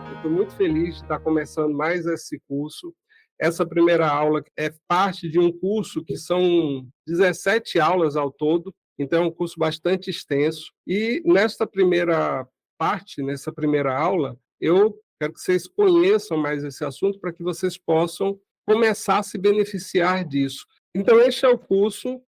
Eu estou muito feliz de estar começando mais esse curso. Essa primeira aula é parte de um curso que são 17 aulas ao todo, então é um curso bastante extenso. E nesta primeira parte, nessa primeira aula, eu quero que vocês conheçam mais esse assunto para que vocês possam começar a se beneficiar disso. Então, este é o curso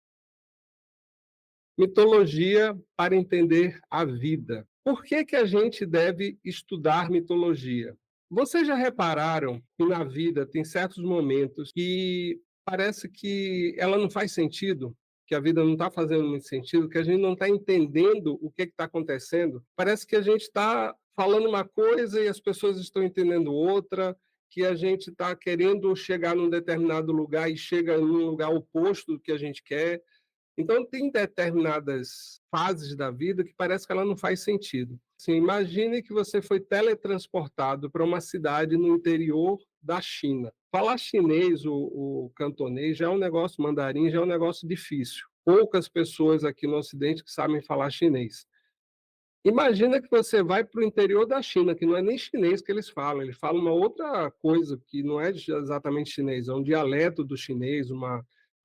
Mitologia para entender a vida. Por que que a gente deve estudar mitologia? Vocês já repararam que na vida tem certos momentos que parece que ela não faz sentido, que a vida não está fazendo muito sentido, que a gente não está entendendo o que está acontecendo? Parece que a gente está falando uma coisa e as pessoas estão entendendo outra, que a gente está querendo chegar num determinado lugar e chega num lugar oposto do que a gente quer. Então, tem determinadas fases da vida que parece que ela não faz sentido. Assim, imagine que você foi teletransportado para uma cidade no interior da China. Falar chinês, o cantonês, já é um negócio, mandarim já é um negócio difícil. Poucas pessoas aqui no Ocidente que sabem falar chinês. Imagina que você vai para o interior da China, que não é nem chinês que eles falam uma outra coisa, que não é exatamente chinês, é um dialeto do chinês,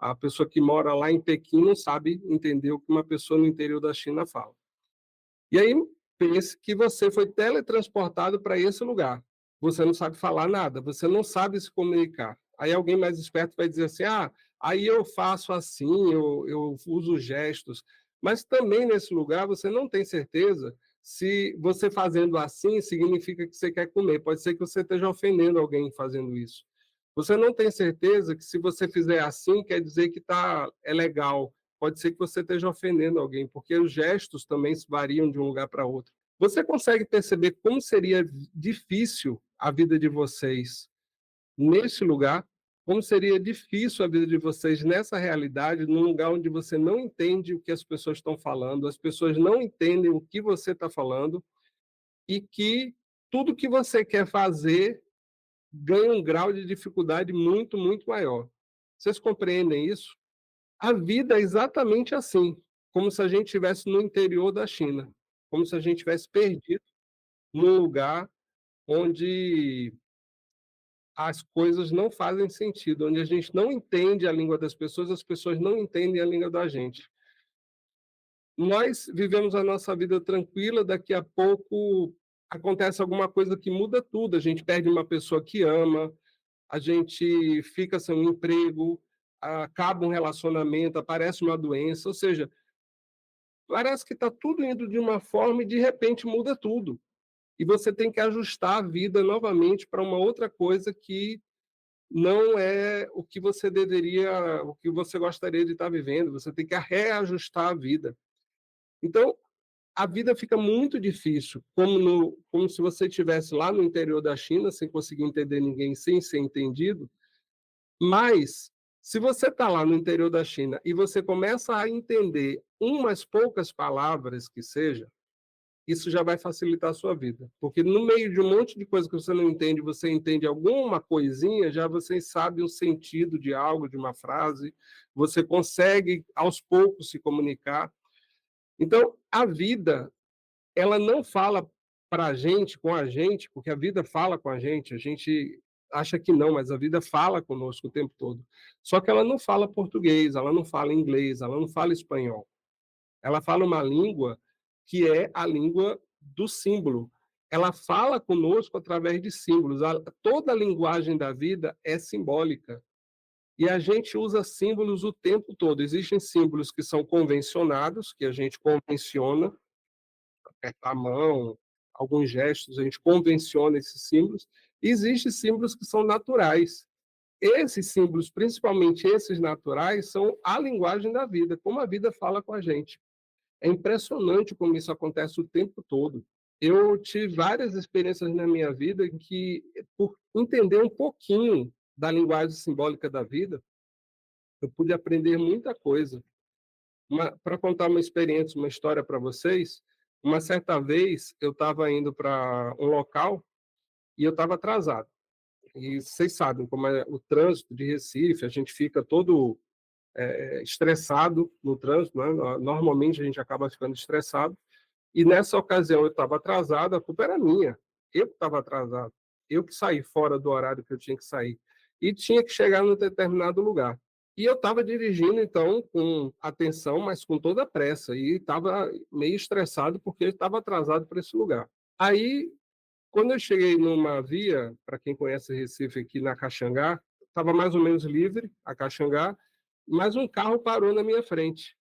a pessoa que mora lá em Pequim não sabe entender o que uma pessoa no interior da China fala. E aí, pense que você foi teletransportado para esse lugar. Você não sabe falar nada, você não sabe se comunicar. Aí alguém mais esperto vai dizer assim: ah, aí eu faço assim, eu uso gestos. Mas também nesse lugar você não tem certeza se você fazendo assim significa que você quer comer. Pode ser que você esteja ofendendo alguém fazendo isso. Você não tem certeza que se você fizer assim quer dizer que é legal. Pode ser que você esteja ofendendo alguém, porque os gestos também variam de um lugar para outro. Você consegue perceber como seria difícil a vida de vocês nesse lugar? Como seria difícil a vida de vocês nessa realidade, num lugar onde você não entende o que as pessoas estão falando, as pessoas não entendem o que você está falando, e que tudo que você quer fazer ganha um grau de dificuldade muito, muito maior. Vocês compreendem isso? A vida é exatamente assim, como se a gente estivesse no interior da China, como se a gente tivesse perdido num lugar onde as coisas não fazem sentido, onde a gente não entende a língua das pessoas, as pessoas não entendem a língua da gente. Nós vivemos a nossa vida tranquila, daqui a pouco acontece alguma coisa que muda tudo, a gente perde uma pessoa que ama, a gente fica sem um emprego, acaba um relacionamento, aparece uma doença, ou seja, parece que está tudo indo de uma forma e de repente muda tudo. E você tem que ajustar a vida novamente para uma outra coisa que não é o que você deveria, o que você gostaria de estar vivendo. Você tem que reajustar a vida. Então, a vida fica muito difícil, como se você estivesse lá no interior da China, sem conseguir entender ninguém, sem ser entendido. Mas, se você está lá no interior da China e você começa a entender umas poucas palavras que seja, isso já vai facilitar a sua vida. Porque no meio de um monte de coisa que você entende alguma coisinha, já você sabe o sentido de algo, de uma frase, você consegue aos poucos se comunicar. Então, a vida, ela não fala para a gente, com a gente, porque a vida fala com a gente acha que não, mas a vida fala conosco o tempo todo. Só que ela não fala português, ela não fala inglês, ela não fala espanhol. Ela fala uma língua que é a língua do símbolo. Ela fala conosco através de símbolos. Toda a linguagem da vida é simbólica. E a gente usa símbolos o tempo todo. Existem símbolos que são convencionados, que a gente convenciona, apertar a mão, alguns gestos, a gente convenciona esses símbolos. E existem símbolos que são naturais. Esses símbolos, principalmente esses naturais, são a linguagem da vida, como a vida fala com a gente. É impressionante como isso acontece o tempo todo. Eu tive várias experiências na minha vida em que, por entender um pouquinho da linguagem simbólica da vida, eu pude aprender muita coisa. Para contar uma experiência, uma história para vocês, uma certa vez eu estava indo para um local e eu estava atrasado. E vocês sabem como é o trânsito de Recife, a gente fica todo estressado no trânsito, né? Normalmente a gente acaba ficando estressado. E nessa ocasião eu estava atrasado, a culpa era minha. Eu que estava atrasado. Eu que saí fora do horário que eu tinha que sair. E tinha que chegar num determinado lugar. E eu estava dirigindo, então, com atenção, mas com toda a pressa. E estava meio estressado porque eu estava atrasado para esse lugar. Aí, quando eu cheguei numa via, para quem conhece Recife aqui na Caxangá, estava mais ou menos livre, a Caxangá, mas um carro parou na minha frente.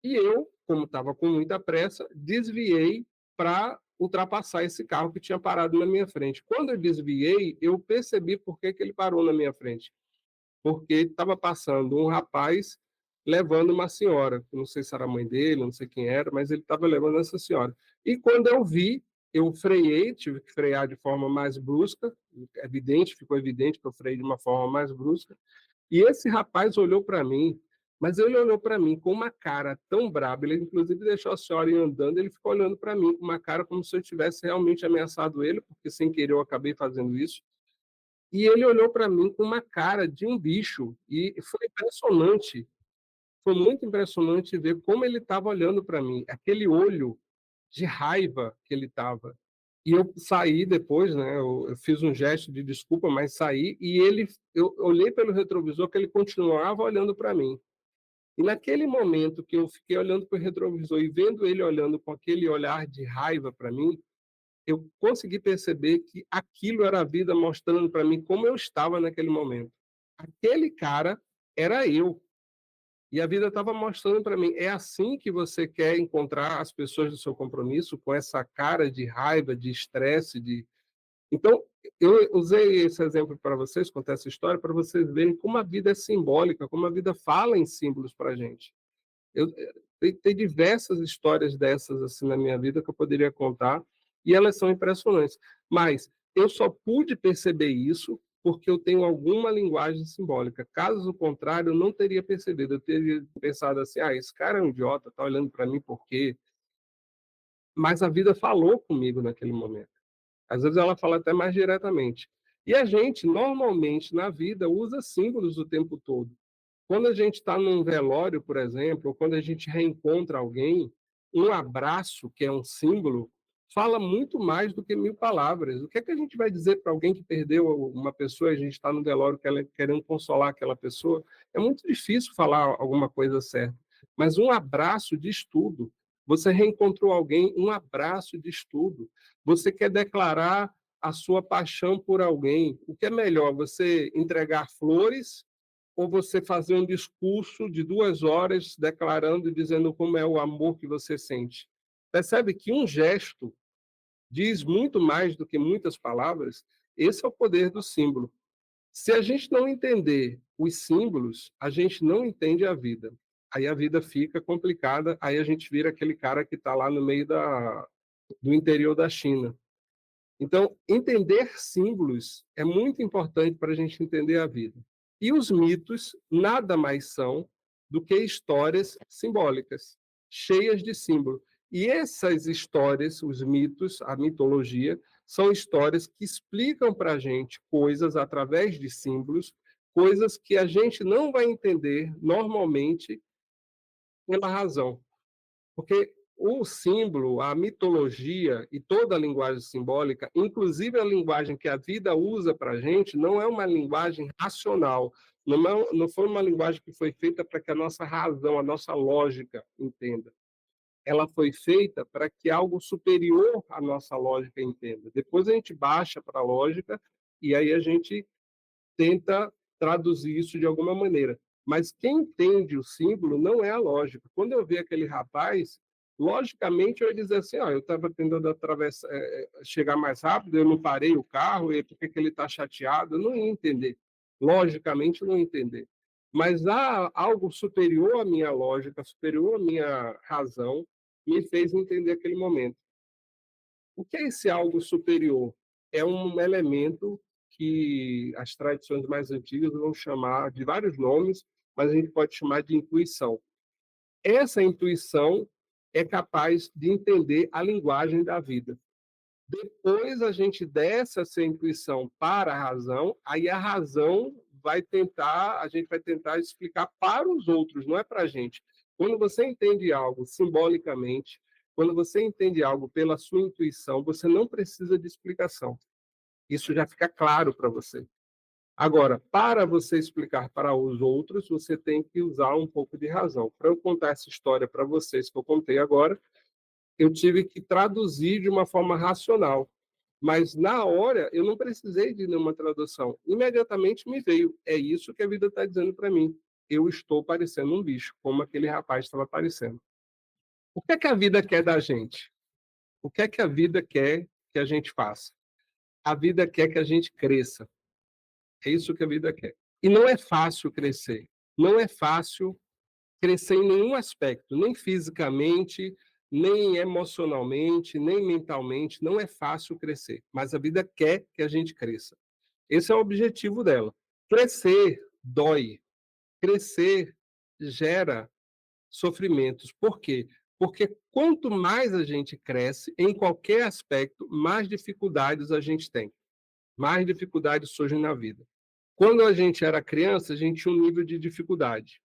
E eu, como estava com muita pressa, desviei para ultrapassar esse carro que tinha parado na minha frente. Quando eu desviei, eu percebi por que, que ele parou na minha frente. Porque estava passando um rapaz levando uma senhora, não sei se era a mãe dele, não sei quem era, mas ele estava levando essa senhora. E quando eu vi, eu freiei, tive que frear de forma mais brusca, evidente, ficou evidente que eu freiei de uma forma mais brusca, e esse rapaz olhou para mim, mas ele olhou para mim com uma cara tão braba, ele inclusive deixou a senhora ir andando, ele ficou olhando para mim com uma cara como se eu tivesse realmente ameaçado ele, porque sem querer eu acabei fazendo isso. E ele olhou para mim com uma cara de um bicho, e foi impressionante, foi muito impressionante ver como ele estava olhando para mim, aquele olho de raiva que ele estava. E eu saí depois, né, eu fiz um gesto de desculpa, mas saí e eu olhei pelo retrovisor que ele continuava olhando para mim. E naquele momento que eu fiquei olhando para o retrovisor e vendo ele olhando com aquele olhar de raiva para mim, eu consegui perceber que aquilo era a vida mostrando para mim como eu estava naquele momento. Aquele cara era eu. E a vida estava mostrando para mim, é assim que você quer encontrar as pessoas do seu compromisso, com essa cara de raiva, de estresse, de então, eu usei esse exemplo para vocês, contar essa história, para vocês verem como a vida é simbólica, como a vida fala em símbolos para a gente. Tem diversas histórias dessas assim na minha vida que eu poderia contar, e elas são impressionantes. Mas eu só pude perceber isso porque eu tenho alguma linguagem simbólica. Caso contrário, eu não teria percebido. Eu teria pensado assim: ah, esse cara é um idiota, está olhando para mim por quê? Mas a vida falou comigo naquele momento. Às vezes ela fala até mais diretamente. E a gente, normalmente, na vida, usa símbolos o tempo todo. Quando a gente está num velório, por exemplo, ou quando a gente reencontra alguém, um abraço, que é um símbolo, fala muito mais do que 1000 palavras. O que é que a gente vai dizer para alguém que perdeu uma pessoa e a gente está no velório querendo consolar aquela pessoa? É muito difícil falar alguma coisa certa. Mas um abraço diz tudo. Você reencontrou alguém, um abraço diz tudo. Você quer declarar a sua paixão por alguém. O que é melhor, você entregar flores ou você fazer um discurso de 2 horas declarando e dizendo como é o amor que você sente? Percebe que um gesto diz muito mais do que muitas palavras? Esse é o poder do símbolo. Se a gente não entender os símbolos, a gente não entende a vida. Aí a vida fica complicada, aí a gente vira aquele cara que está lá no meio do interior da China. Então, entender símbolos é muito importante para a gente entender a vida. E os mitos nada mais são do que histórias simbólicas, cheias de símbolo. E essas histórias, os mitos, a mitologia, são histórias que explicam para a gente coisas através de símbolos, coisas que a gente não vai entender normalmente pela razão. Porque o símbolo, a mitologia e toda a linguagem simbólica, inclusive a linguagem que a vida usa para a gente, não é uma linguagem racional. Não foi uma linguagem que foi feita para que a nossa razão, a nossa lógica entenda. Ela foi feita para que algo superior à nossa lógica entenda. Depois a gente baixa para a lógica e aí a gente tenta traduzir isso de alguma maneira. Mas quem entende o símbolo não é a lógica. Quando eu vi aquele rapaz, logicamente eu ia dizer assim, eu estava tentando atravessar, chegar mais rápido, eu não parei o carro, e por que ele está chateado? Eu não ia entender. Logicamente, eu não ia entender. Mas há algo superior à minha lógica, superior à minha razão, me fez entender aquele momento. O que é esse algo superior? É um elemento que as tradições mais antigas vão chamar de vários nomes, mas a gente pode chamar de intuição. Essa intuição é capaz de entender a linguagem da vida. Depois a gente desce essa intuição para a razão, aí a razão a gente vai tentar explicar para os outros, não é para a gente. Quando você entende algo simbolicamente, Quando você entende algo pela sua intuição, você não precisa de explicação. Isso já fica claro para você. Agora, para você explicar para os outros, você tem que usar um pouco de razão. Para eu contar essa história para vocês que eu contei agora, eu tive que traduzir de uma forma racional. Mas na hora eu não precisei de nenhuma tradução. Imediatamente me veio. É isso que a vida está dizendo para mim. Eu estou parecendo um bicho, como aquele rapaz estava parecendo. O que é que a vida quer da gente? O que é que a vida quer que a gente faça? A vida quer que a gente cresça. É isso que a vida quer. E não é fácil crescer. Não é fácil crescer em nenhum aspecto, nem fisicamente, nem emocionalmente, nem mentalmente. Não é fácil crescer. Mas a vida quer que a gente cresça. Esse é o objetivo dela. Crescer dói. Crescer gera sofrimentos. Por quê? Porque quanto mais a gente cresce, em qualquer aspecto, mais dificuldades a gente tem. Mais dificuldades surgem na vida. Quando a gente era criança, a gente tinha um nível de dificuldade.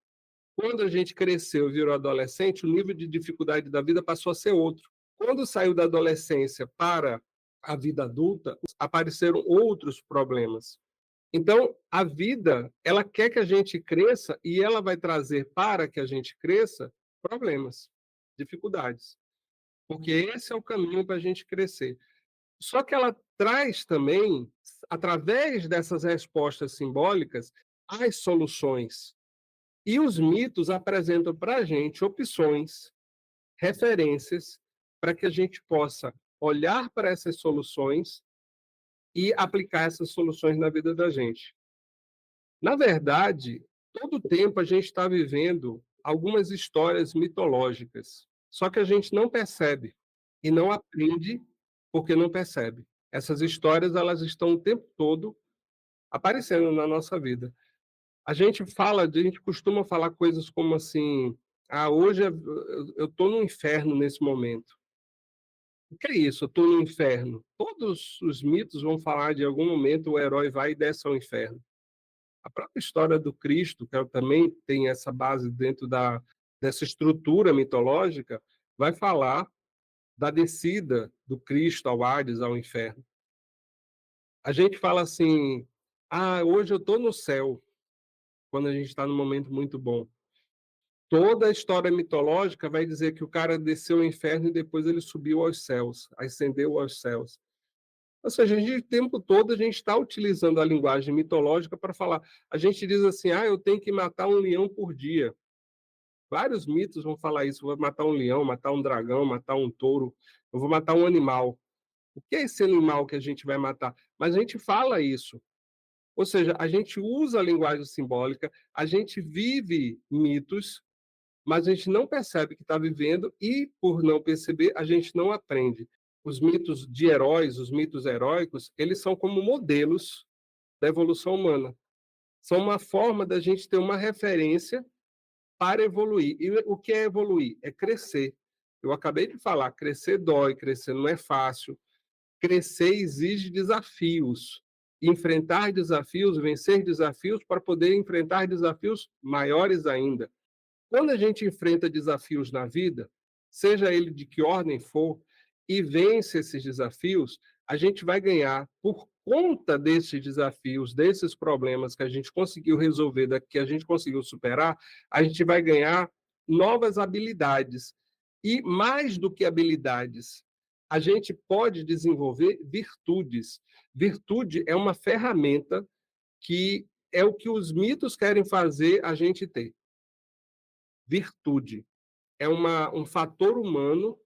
Quando a gente cresceu e virou adolescente, o nível de dificuldade da vida passou a ser outro. Quando saiu da adolescência para a vida adulta, apareceram outros problemas. Então, a vida, ela quer que a gente cresça e ela vai trazer para que a gente cresça problemas, dificuldades. Porque esse é o caminho para a gente crescer. Só que ela traz também, através dessas respostas simbólicas, as soluções. E os mitos apresentam para a gente opções, referências, para que a gente possa olhar para essas soluções e aplicar essas soluções na vida da gente. Na verdade, todo tempo a gente está vivendo algumas histórias mitológicas, só que a gente não percebe e não aprende porque não percebe. Essas histórias elas estão o tempo todo aparecendo na nossa vida. A gente costuma falar coisas como assim: "Ah, hoje eu estou no inferno nesse momento". O que é isso? Eu estou no inferno. Todos os mitos vão falar de algum momento o herói vai e desce ao inferno. A própria história do Cristo, que ela também tem essa base dentro dessa estrutura mitológica, vai falar da descida do Cristo ao Hades, ao inferno. A gente fala assim: "Ah, hoje eu estou no céu", quando a gente está num momento muito bom. Toda a história mitológica vai dizer que o cara desceu ao inferno e depois ele subiu aos céus, ascendeu aos céus. Ou seja, a gente, o tempo todo a gente está utilizando a linguagem mitológica para falar. A gente diz assim: "Ah, eu tenho que matar um leão por dia". Vários mitos vão falar isso: "Vou matar um leão, matar um dragão, matar um touro, eu vou matar um animal". O que é esse animal que a gente vai matar? Mas a gente fala isso. Ou seja, a gente usa a linguagem simbólica, a gente vive mitos, mas a gente não percebe que está vivendo e, por não perceber, a gente não aprende. Os mitos de heróis, os mitos heróicos, eles são como modelos da evolução humana. São uma forma da gente ter uma referência para evoluir. E o que é evoluir? É crescer. Eu acabei de falar, crescer dói, crescer não é fácil. Crescer exige desafios. Enfrentar desafios, vencer desafios para poder enfrentar desafios maiores ainda. Quando a gente enfrenta desafios na vida, seja ele de que ordem for, e vence esses desafios, a gente vai ganhar, por conta desses desafios, desses problemas que a gente conseguiu resolver, que a gente conseguiu superar, a gente vai ganhar novas habilidades. E mais do que habilidades, a gente pode desenvolver virtudes. Virtude é uma ferramenta que é o que os mitos querem fazer a gente ter. Virtude é um fator humano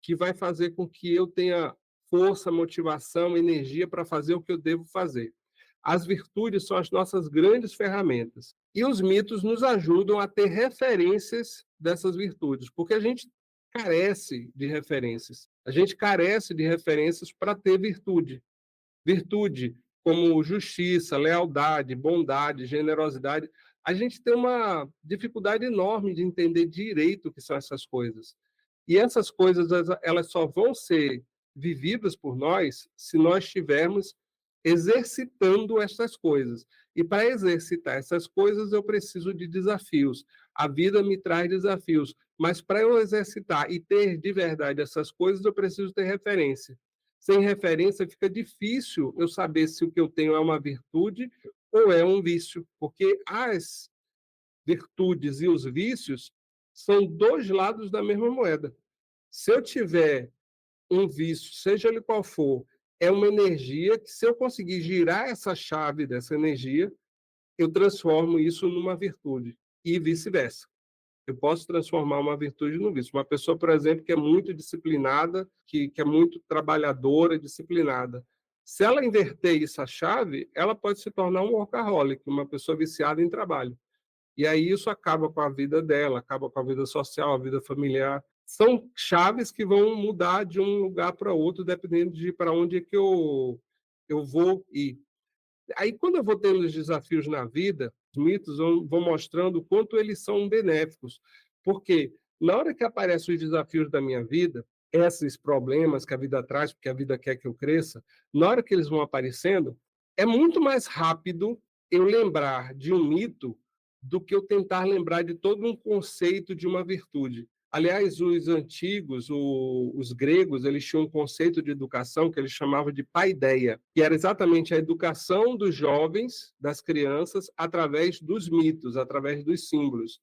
que vai fazer com que eu tenha força, motivação, energia para fazer o que eu devo fazer. As virtudes são as nossas grandes ferramentas. E os mitos nos ajudam a ter referências dessas virtudes, porque a gente carece de referências. A gente carece de referências para ter virtude. Virtude como justiça, lealdade, bondade, generosidade. A gente tem uma dificuldade enorme de entender direito o que são essas coisas. E essas coisas, elas só vão ser vividas por nós se nós tivermos exercitando essas coisas. E para exercitar essas coisas, eu preciso de desafios. A vida me traz desafios, mas para eu exercitar e ter de verdade essas coisas, eu preciso ter referência. Sem referência, fica difícil eu saber se o que eu tenho é uma virtude ou é um vício, porque as virtudes e os vícios são dois lados da mesma moeda. Se eu tiver um vício, seja ele qual for, é uma energia que, se eu conseguir girar essa chave dessa energia, eu transformo isso numa virtude e vice-versa. Eu posso transformar uma virtude num vício. Uma pessoa, por exemplo, que é muito disciplinada, que é muito trabalhadora, disciplinada. Se ela inverter essa chave, ela pode se tornar um workaholic, uma pessoa viciada em trabalho. E aí isso acaba com a vida dela, acaba com a vida social, a vida familiar. São chaves que vão mudar de um lugar para outro, dependendo de para onde é que eu vou ir. Aí, quando eu vou tendo os desafios na vida, os mitos vão mostrando o quanto eles são benéficos. Porque na hora que aparecem os desafios da minha vida, esses problemas que a vida traz, porque a vida quer que eu cresça, na hora que eles vão aparecendo, é muito mais rápido eu lembrar de um mito do que eu tentar lembrar de todo um conceito de uma virtude. Aliás, os antigos, os gregos, eles tinham um conceito de educação que eles chamavam de paideia, que era exatamente a educação dos jovens, das crianças, através dos mitos, através dos símbolos.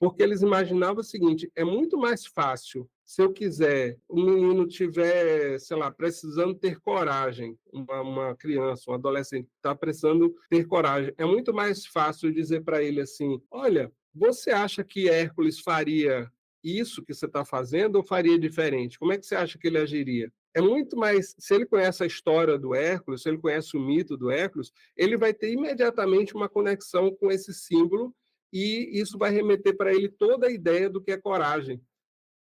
Porque eles imaginavam o seguinte: é muito mais fácil, se eu quiser, um menino tiver, sei lá, precisando ter coragem, uma criança, um adolescente está precisando ter coragem, é muito mais fácil dizer para ele assim: olha, você acha que Hércules faria isso que você está fazendo ou faria diferente? Como é que você acha que ele agiria? É muito mais, se ele conhece a história do Hércules, se ele conhece o mito do Hércules, ele vai ter imediatamente uma conexão com esse símbolo e isso vai remeter para ele toda a ideia do que é coragem.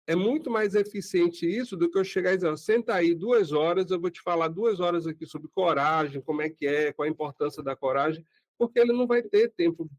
É muito mais eficiente isso do que eu chegar e dizer: senta aí 2 horas, eu vou te falar 2 horas aqui sobre coragem, como é, qual a importância da coragem, porque ele não vai ter tempo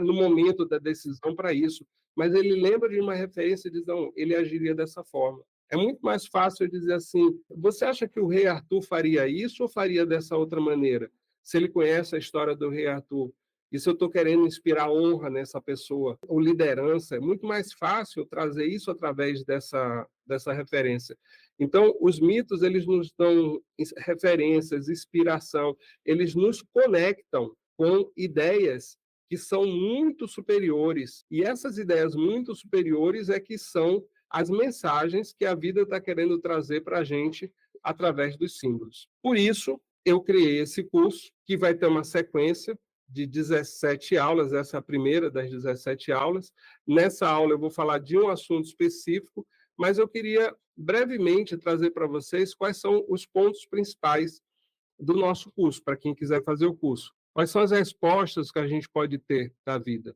no momento da decisão para isso. Mas ele lembra de uma referência e diz: não, ele agiria dessa forma. É muito mais fácil eu dizer assim: você acha que o rei Arthur faria isso ou faria dessa outra maneira? Se ele conhece a história do rei Arthur. E se eu estou querendo inspirar honra nessa pessoa, ou liderança, é muito mais fácil trazer isso através dessa referência. Então, os mitos, eles nos dão referências, inspiração, eles nos conectam com ideias que são muito superiores. E essas ideias muito superiores é que são as mensagens que a vida está querendo trazer para a gente através dos símbolos. Por isso, eu criei esse curso, que vai ter uma sequência de 17 aulas, essa é a primeira das 17 aulas. Nessa aula eu vou falar de um assunto específico, mas eu queria brevemente trazer para vocês quais são os pontos principais do nosso curso, para quem quiser fazer o curso. Quais são as respostas que a gente pode ter da vida?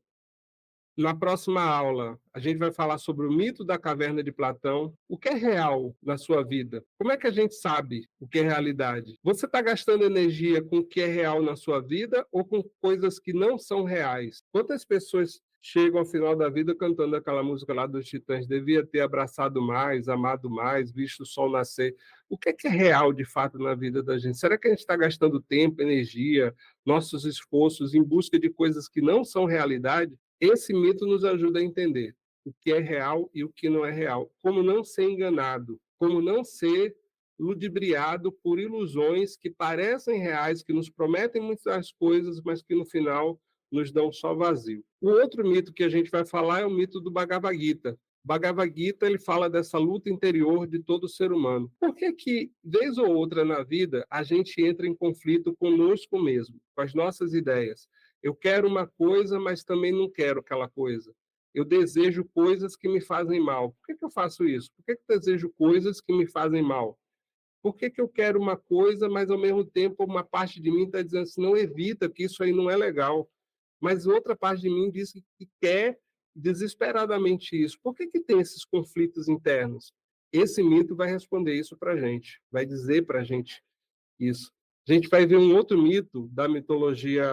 Na próxima aula, a gente vai falar sobre o mito da caverna de Platão. O que é real na sua vida? Como é que a gente sabe o que é realidade? Você está gastando energia com o que é real na sua vida ou com coisas que não são reais? Quantas pessoas chegam ao final da vida cantando aquela música lá dos Titãs? Devia ter abraçado mais, amado mais, visto o sol nascer. O que é real de fato na vida da gente? Será que a gente está gastando tempo, energia, nossos esforços em busca de coisas que não são realidade? Esse mito nos ajuda a entender o que é real e o que não é real, como não ser enganado, como não ser ludibriado por ilusões que parecem reais, que nos prometem muitas coisas, mas que no final nos dão só vazio. O outro mito que a gente vai falar é o mito do Bhagavad Gita. Bhagavad Gita, ele fala dessa luta interior de todo ser humano. Por que, vez ou outra na vida, a gente entra em conflito conosco mesmo, com as nossas ideias? Eu quero uma coisa, mas também não quero aquela coisa. Eu desejo coisas que me fazem mal. Por que eu faço isso? Por que eu desejo coisas que me fazem mal? Por que eu quero uma coisa, mas ao mesmo tempo uma parte de mim está dizendo assim: não, evita, que isso aí não é legal. Mas outra parte de mim diz que quer desesperadamente isso. Por que tem esses conflitos internos? Esse mito vai responder isso para a gente, vai dizer para a gente isso. A gente vai ver um outro mito da mitologia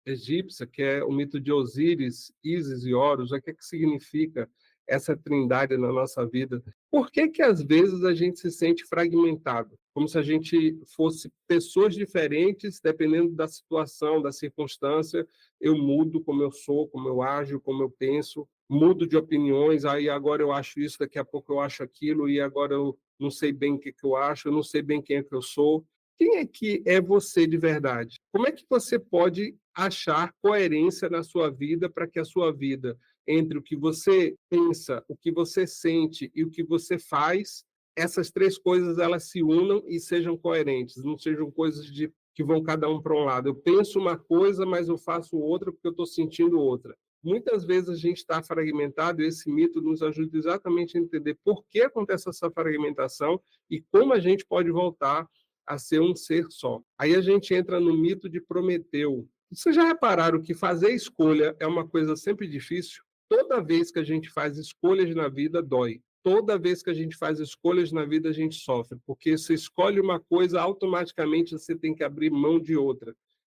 egípcia, que é o mito de Osíris, Ísis e Horus. O que significa essa trindade na nossa vida, por que que às vezes a gente se sente fragmentado? Como se a gente fosse pessoas diferentes, dependendo da situação, da circunstância, eu mudo como eu sou, como eu ajo, como eu penso, mudo de opiniões, aí agora eu acho isso, daqui a pouco eu acho aquilo, e agora eu não sei bem o que que eu acho, eu não sei bem quem é que eu sou. Quem é que é você de verdade? Como é que você pode achar coerência na sua vida para que a sua vida, entre o que você pensa, o que você sente e o que você faz, essas três coisas elas se unam e sejam coerentes, não sejam coisas de que vão cada um para um lado. Eu penso uma coisa, mas eu faço outra porque eu estou sentindo outra. Muitas vezes a gente está fragmentado e esse mito nos ajuda exatamente a entender por que acontece essa fragmentação e como a gente pode voltar a ser um ser só. Aí a gente entra no mito de Prometeu. Vocês já repararam que fazer escolha é uma coisa sempre difícil? Toda vez que a gente faz escolhas na vida, dói. Toda vez que a gente faz escolhas na vida, a gente sofre, porque você escolhe uma coisa, automaticamente você tem que abrir mão de outra.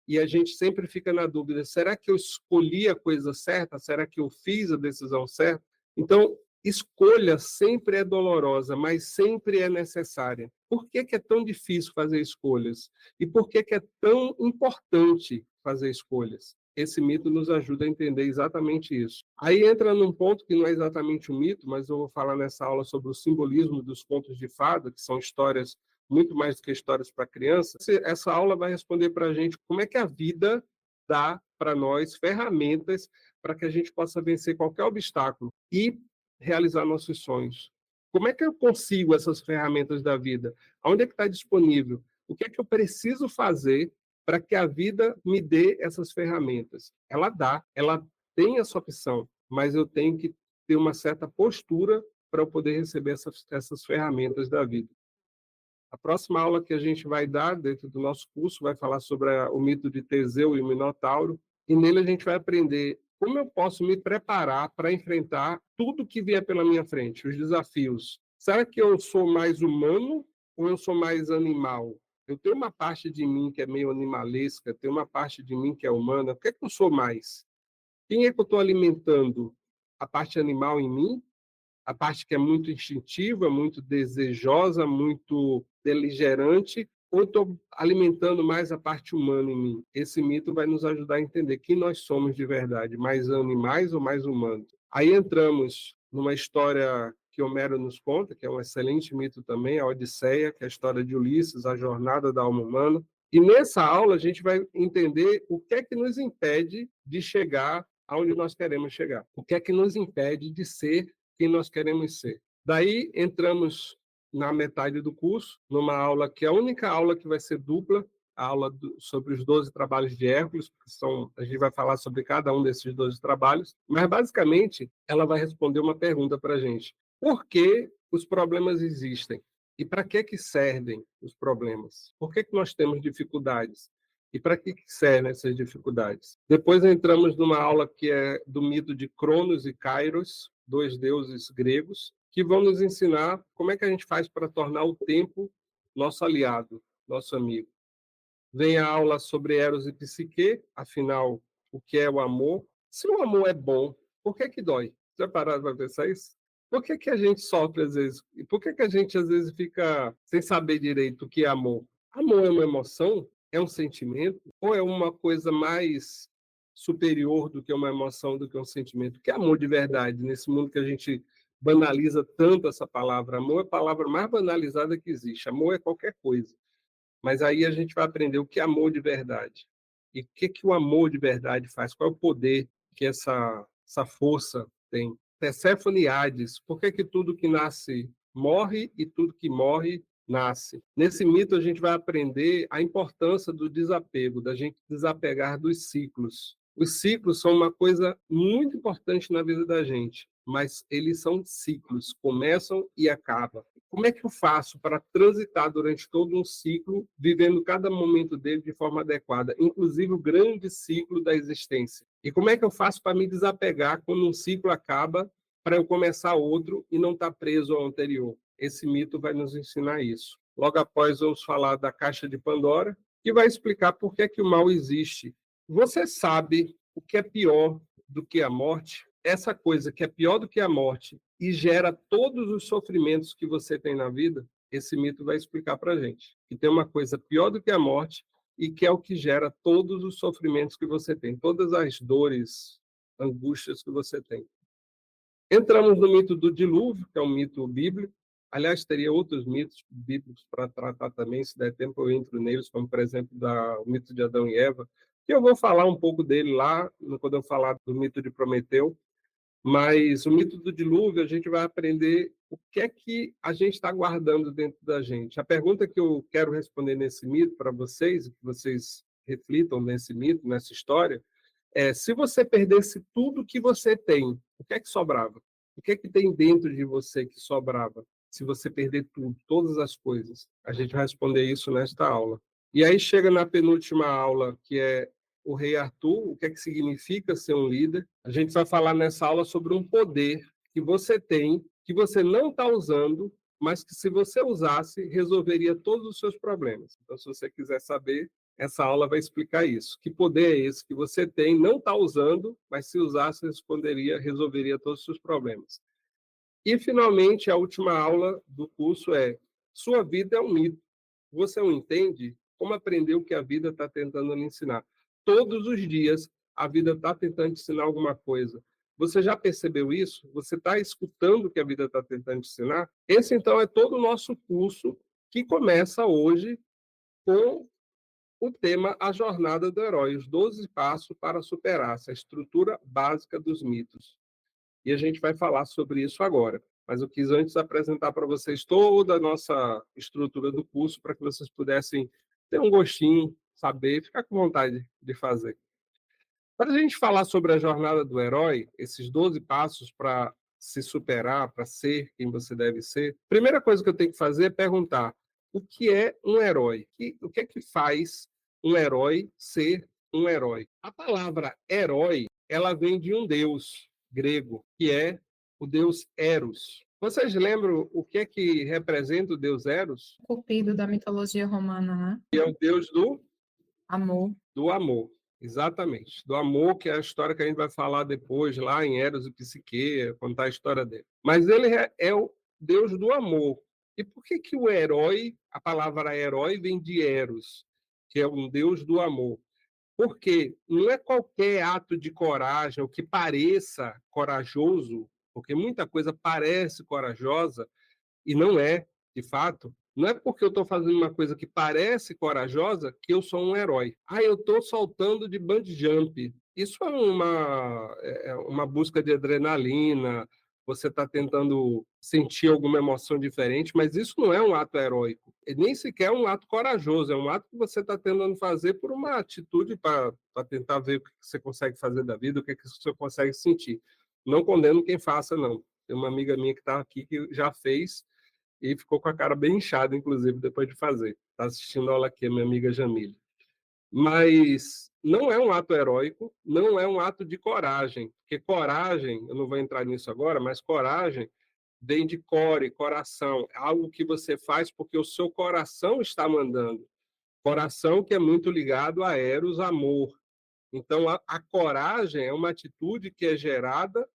E a gente sempre fica na dúvida: será que eu escolhi a coisa certa? Será que eu fiz a decisão certa? Então, escolha sempre é dolorosa, mas sempre é necessária. Por que que é tão difícil fazer escolhas? E por que que é tão importante fazer escolhas? Esse mito nos ajuda a entender exatamente isso. Aí entra num ponto que não é exatamente um mito, mas eu vou falar nessa aula sobre o simbolismo dos contos de fada, que são histórias muito mais do que histórias para criança. Essa aula vai responder para a gente como é que a vida dá para nós ferramentas para que a gente possa vencer qualquer obstáculo e realizar nossos sonhos. Como é que eu consigo essas ferramentas da vida? Onde é que está disponível? O que é que eu preciso fazer para que a vida me dê essas ferramentas? Ela dá, ela tem essa opção, mas eu tenho que ter uma certa postura para eu poder receber essas ferramentas da vida. A próxima aula que a gente vai dar dentro do nosso curso vai falar sobre o mito de Teseu e o Minotauro, e nele a gente vai aprender como eu posso me preparar para enfrentar tudo que vier pela minha frente, os desafios. Será que eu sou mais humano ou eu sou mais animal? Eu tenho uma parte de mim que é meio animalesca, tem uma parte de mim que é humana. O que é que eu sou mais? Quem é que eu estou alimentando? A parte animal em mim, a parte que é muito instintiva, muito desejosa, muito beligerante, ou estou alimentando mais a parte humana em mim? Esse mito vai nos ajudar a entender quem nós somos de verdade, mais animais ou mais humanos. Aí entramos numa história que Homero nos conta, que é um excelente mito também, a Odisseia, que é a história de Ulisses, a jornada da alma humana. E nessa aula a gente vai entender o que é que nos impede de chegar aonde nós queremos chegar. O que é que nos impede de ser quem nós queremos ser. Daí entramos na metade do curso, numa aula que é a única aula que vai ser dupla, a aula sobre os 12 trabalhos de Hércules, a gente vai falar sobre cada um desses 12 trabalhos, mas basicamente ela vai responder uma pergunta para a gente. Por que os problemas existem? E para que servem os problemas? Por que nós temos dificuldades? E para que servem essas dificuldades? Depois entramos numa aula que é do mito de Cronos e Kairos, dois deuses gregos, que vão nos ensinar como é que a gente faz para tornar o tempo nosso aliado, nosso amigo. Vem a aula sobre Eros e Psique, afinal, o que é o amor? Se o amor é bom, por que que dói? Já pararam para pensar isso? Por que que a gente sofre às vezes? E por que que a gente às vezes fica sem saber direito o que é amor? Amor é uma emoção? É um sentimento? Ou é uma coisa mais superior do que uma emoção, do que um sentimento? O que é amor de verdade nesse mundo que a gente banaliza tanto essa palavra? Amor é a palavra mais banalizada que existe. Amor é qualquer coisa. Mas aí a gente vai aprender o que é amor de verdade. E o que, que o amor de verdade faz? Qual é o poder que essa força tem? Perséfone e Hades, por que, que tudo que nasce morre e tudo que morre nasce? Nesse mito a gente vai aprender a importância do desapego, da gente desapegar dos ciclos. Os ciclos são uma coisa muito importante na vida da gente, mas eles são ciclos, começam e acabam. Como é que eu faço para transitar durante todo um ciclo, vivendo cada momento dele de forma adequada, inclusive o grande ciclo da existência? E como é que eu faço para me desapegar quando um ciclo acaba, para eu começar outro e não estar preso ao anterior? Esse mito vai nos ensinar isso. Logo após, vamos falar da caixa de Pandora, que vai explicar por que o mal existe. Você sabe o que é pior do que a morte? essa coisa que é pior do que a morte e gera todos os sofrimentos que você tem na vida, esse mito vai explicar para a gente. Que tem uma coisa pior do que a morte e que é o que gera todos os sofrimentos que você tem, todas as dores, angústias que você tem. Entramos no mito do dilúvio, que é um mito bíblico. Aliás, teria outros mitos bíblicos para tratar também, se der tempo eu entro neles, como, por exemplo, o mito de Adão e Eva, que eu vou falar um pouco dele lá, quando eu falar do mito de Prometeu. Mas o mito do dilúvio, a gente vai aprender o que é que a gente está guardando dentro da gente. A pergunta que eu quero responder nesse mito para vocês, que vocês reflitam nesse mito, nessa história, se você perdesse tudo que você tem, o que é que sobrava? O que é que tem dentro de você que sobrava? Se você perder tudo, todas as coisas. A gente vai responder isso nesta aula. E aí chega na penúltima aula, que é o Rei Arthur, o que é que significa ser um líder. A gente vai falar nessa aula sobre um poder que você tem, que você não está usando, mas que se você usasse, resolveria todos os seus problemas. Então, se você quiser saber, essa aula vai explicar isso. Que poder é esse que você tem, não está usando, mas se usasse, resolveria todos os seus problemas. E, finalmente, a última aula do curso é: sua vida é um mito. Você não entende como aprender o que a vida está tentando lhe ensinar. Todos os dias, a vida está tentando te ensinar alguma coisa. Você já percebeu isso? Você está escutando o que a vida está tentando te ensinar? Esse, então, é todo o nosso curso, que começa hoje com o tema A Jornada do Herói, os 12 passos para superar essa estrutura básica dos mitos. E a gente vai falar sobre isso agora. Mas eu quis antes apresentar para vocês toda a nossa estrutura do curso, para que vocês pudessem ter um gostinho, saber, ficar com vontade de fazer. Para a gente falar sobre a jornada do herói, esses 12 passos para se superar, para ser quem você deve ser, a primeira coisa que eu tenho que fazer é perguntar: o que é um herói? O que é que faz um herói ser um herói? A palavra herói, ela vem de um deus grego, que é o deus Eros. Vocês lembram o que é que representa o deus Eros? Cupido da mitologia romana, né? Que é o deus Amor. do amor, exatamente. Do amor, que é a história que a gente vai falar depois, lá em Eros e Psique, contar a história dele. Mas ele é o Deus do amor. E por que que o herói, a palavra herói vem de Eros, que é um Deus do amor? Porque não é qualquer ato de coragem, o que pareça corajoso, porque muita coisa parece corajosa, e não é, de fato, não é porque eu estou fazendo uma coisa que parece corajosa que eu sou um herói. Ah, eu estou saltando de bungee jump. Isso é uma busca de adrenalina, você está tentando sentir alguma emoção diferente, mas isso não é um ato heróico. E nem sequer é um ato corajoso, é um ato que você está tentando fazer por uma atitude para tentar ver o que você consegue fazer da vida, o que você consegue sentir. Não condeno quem faça, não. Tem uma amiga minha que está aqui que já fez e ficou com a cara bem inchada, inclusive, depois de fazer. Está assistindo a aula aqui, a minha amiga Jamile. Mas não é um ato heróico, não é um ato de coragem, porque coragem, eu não vou entrar nisso agora, mas coragem vem de core, coração, é algo que você faz porque o seu coração está mandando. Coração que é muito ligado a Eros, amor. Então, a coragem é uma atitude que é gerada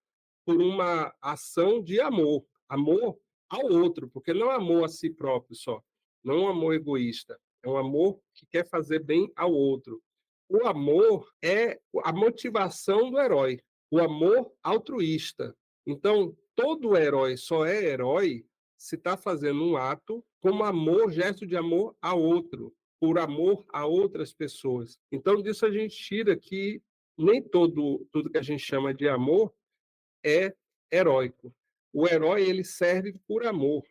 por uma ação de amor, amor ao outro, porque não é amor a si próprio só, não é um amor egoísta, é um amor que quer fazer bem ao outro. O amor é a motivação do herói, o amor altruísta. Então, todo herói só é herói se está fazendo um ato como amor, gesto de amor a outro, por amor a outras pessoas. Então, disso a gente tira que nem tudo que a gente chama de amor é heróico. O herói ele serve por amor,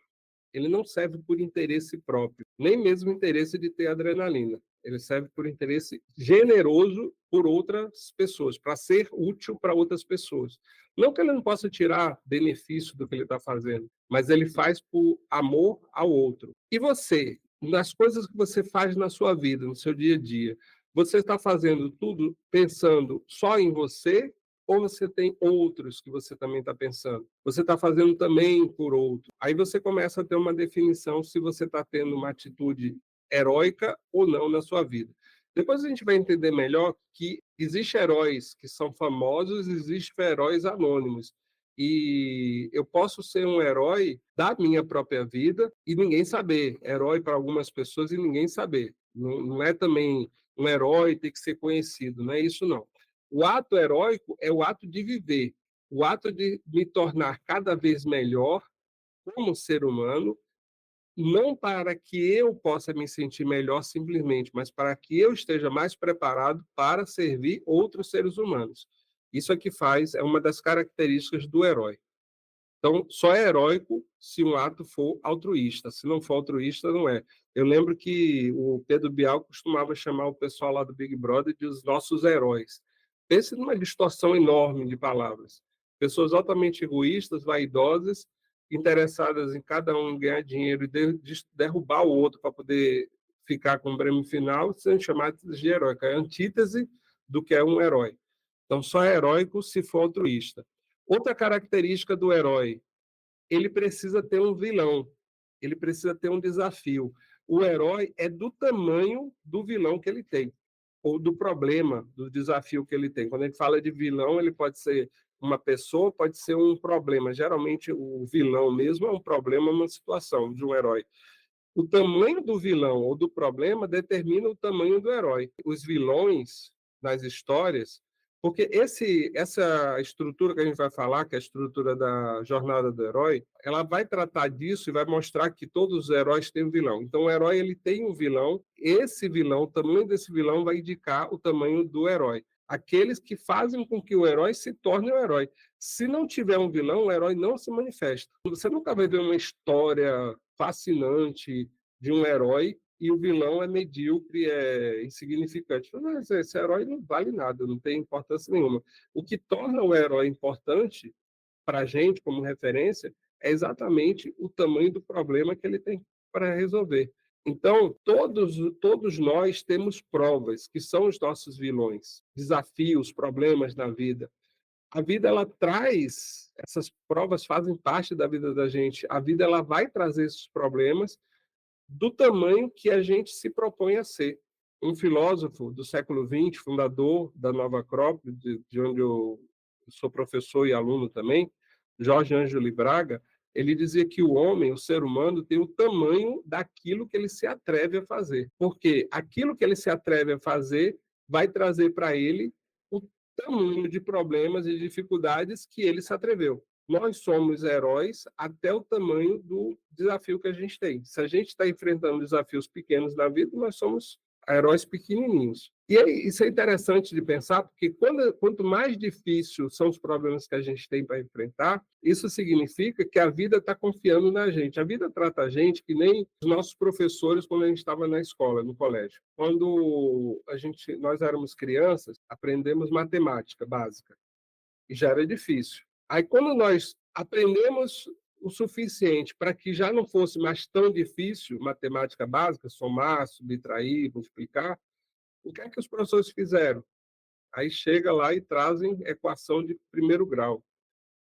ele não serve por interesse próprio, nem mesmo interesse de ter adrenalina. Ele serve por interesse generoso por outras pessoas, para ser útil para outras pessoas. Não que ele não possa tirar benefício do que ele está fazendo, mas ele faz por amor ao outro. E você, nas coisas que você faz na sua vida, no seu dia a dia, você está fazendo tudo pensando só em você ou você tem outros que você também está pensando? Você está fazendo também por outro. Aí você começa a ter uma definição se você está tendo uma atitude heróica ou não na sua vida. Depois a gente vai entender melhor que existem heróis que são famosos, existem heróis anônimos. E eu posso ser um herói da minha própria vida e ninguém saber. Herói para algumas pessoas e ninguém saber. Não é também um herói ter que ser conhecido, não é isso não. O ato heróico é o ato de viver, o ato de me tornar cada vez melhor como ser humano, não para que eu possa me sentir melhor simplesmente, mas para que eu esteja mais preparado para servir outros seres humanos. Isso é que faz, é uma das características do herói. Então, só é heróico se um ato for altruísta. Se não for altruísta, não é. Eu lembro que o Pedro Bial costumava chamar o pessoal lá do Big Brother de os nossos heróis. Pense numa distorção enorme de palavras. Pessoas altamente egoístas, vaidosas, interessadas em cada um ganhar dinheiro e derrubar o outro para poder ficar com o prêmio final, sendo chamados de heróico. É a antítese do que é um herói. Então, só é heróico se for altruísta. Outra característica do herói, ele precisa ter um vilão, ele precisa ter um desafio. O herói é do tamanho do vilão que ele tem, ou do problema, do desafio que ele tem. Quando ele fala de vilão, ele pode ser uma pessoa, pode ser um problema. Geralmente, o vilão mesmo é um problema, uma situação de um herói. O tamanho do vilão ou do problema determina o tamanho do herói. Os vilões nas histórias, porque essa estrutura que a gente vai falar, que é a estrutura da jornada do herói, ela vai tratar disso e vai mostrar que todos os heróis têm um vilão. Então o herói ele tem um vilão, esse vilão, o tamanho desse vilão vai indicar o tamanho do herói. Aqueles que fazem com que o herói se torne um herói. Se não tiver um vilão, o herói não se manifesta. Você nunca vai ver uma história fascinante de um herói e o vilão é medíocre, é insignificante. Mas esse herói não vale nada, não tem importância nenhuma. O que torna o herói importante para a gente, como referência, é exatamente o tamanho do problema que ele tem para resolver. Então, todos nós temos provas, que são os nossos vilões, desafios, problemas na vida. A vida ela traz essas provas fazem parte da vida da gente. A vida ela vai trazer esses problemas do tamanho que a gente se propõe a ser. Um filósofo do século XX, fundador da Nova Acrópole, de onde eu sou professor e aluno também, Jorge Ângelo Braga, ele dizia que o homem, o ser humano, tem o tamanho daquilo que ele se atreve a fazer. Porque aquilo que ele se atreve a fazer vai trazer para ele o tamanho de problemas e dificuldades que ele se atreveu. Nós somos heróis até o tamanho do desafio que a gente tem. Se a gente está enfrentando desafios pequenos na vida, nós somos heróis pequenininhos. E isso é interessante de pensar, porque quanto mais difícil são os problemas que a gente tem para enfrentar, isso significa que a vida está confiando na gente. A vida trata a gente que nem os nossos professores quando a gente estava na escola, no colégio. Quando nós éramos crianças, aprendemos matemática básica e já era difícil. Aí, quando nós aprendemos o suficiente para que já não fosse mais tão difícil matemática básica, somar, subtrair, multiplicar, o que é que os professores fizeram? Aí chega lá e trazem equação de primeiro grau.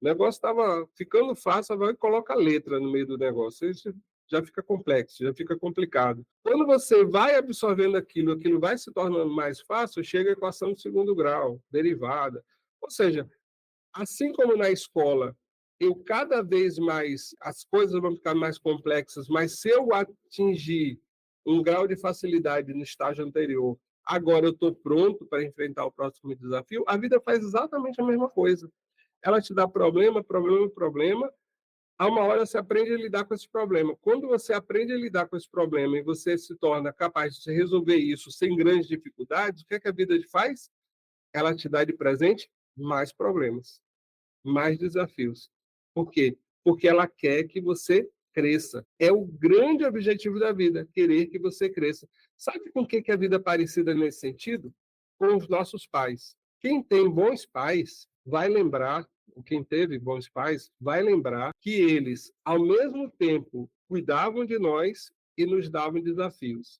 O negócio estava ficando fácil, vai e coloca a letra no meio do negócio. Isso já fica complexo, já fica complicado. Quando você vai absorvendo aquilo vai se tornando mais fácil, chega a equação de segundo grau, derivada. Ou seja, assim como na escola, eu cada vez mais as coisas vão ficar mais complexas, mas se eu atingir um grau de facilidade no estágio anterior, agora eu estou pronto para enfrentar o próximo desafio, a vida faz exatamente a mesma coisa. Ela te dá problema, problema, problema. A uma hora você aprende a lidar com esse problema. Quando você aprende a lidar com esse problema e você se torna capaz de resolver isso sem grandes dificuldades, o que, é que a vida te faz? Ela te dá de presente mais problemas, mais desafios. Por quê? Porque ela quer que você cresça. É o grande objetivo da vida, querer que você cresça. Sabe com que a vida é parecida nesse sentido? Com os nossos pais. Quem tem bons pais vai lembrar, quem teve bons pais, vai lembrar que eles, ao mesmo tempo, cuidavam de nós e nos davam desafios.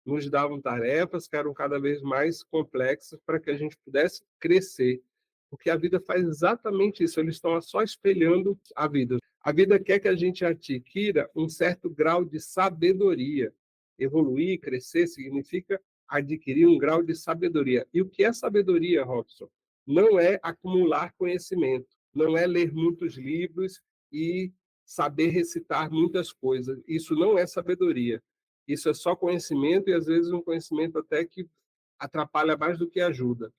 Nos davam tarefas que eram cada vez mais complexas para que a gente pudesse crescer. Porque a vida faz exatamente isso, eles estão só espelhando a vida. A vida quer que a gente adquira um certo grau de sabedoria. Evoluir, crescer, significa adquirir um grau de sabedoria. E o que é sabedoria, Robson? Não é acumular conhecimento, não é ler muitos livros e saber recitar muitas coisas. Isso não é sabedoria. Isso é só conhecimento e, às vezes, um conhecimento até que atrapalha mais do que ajuda.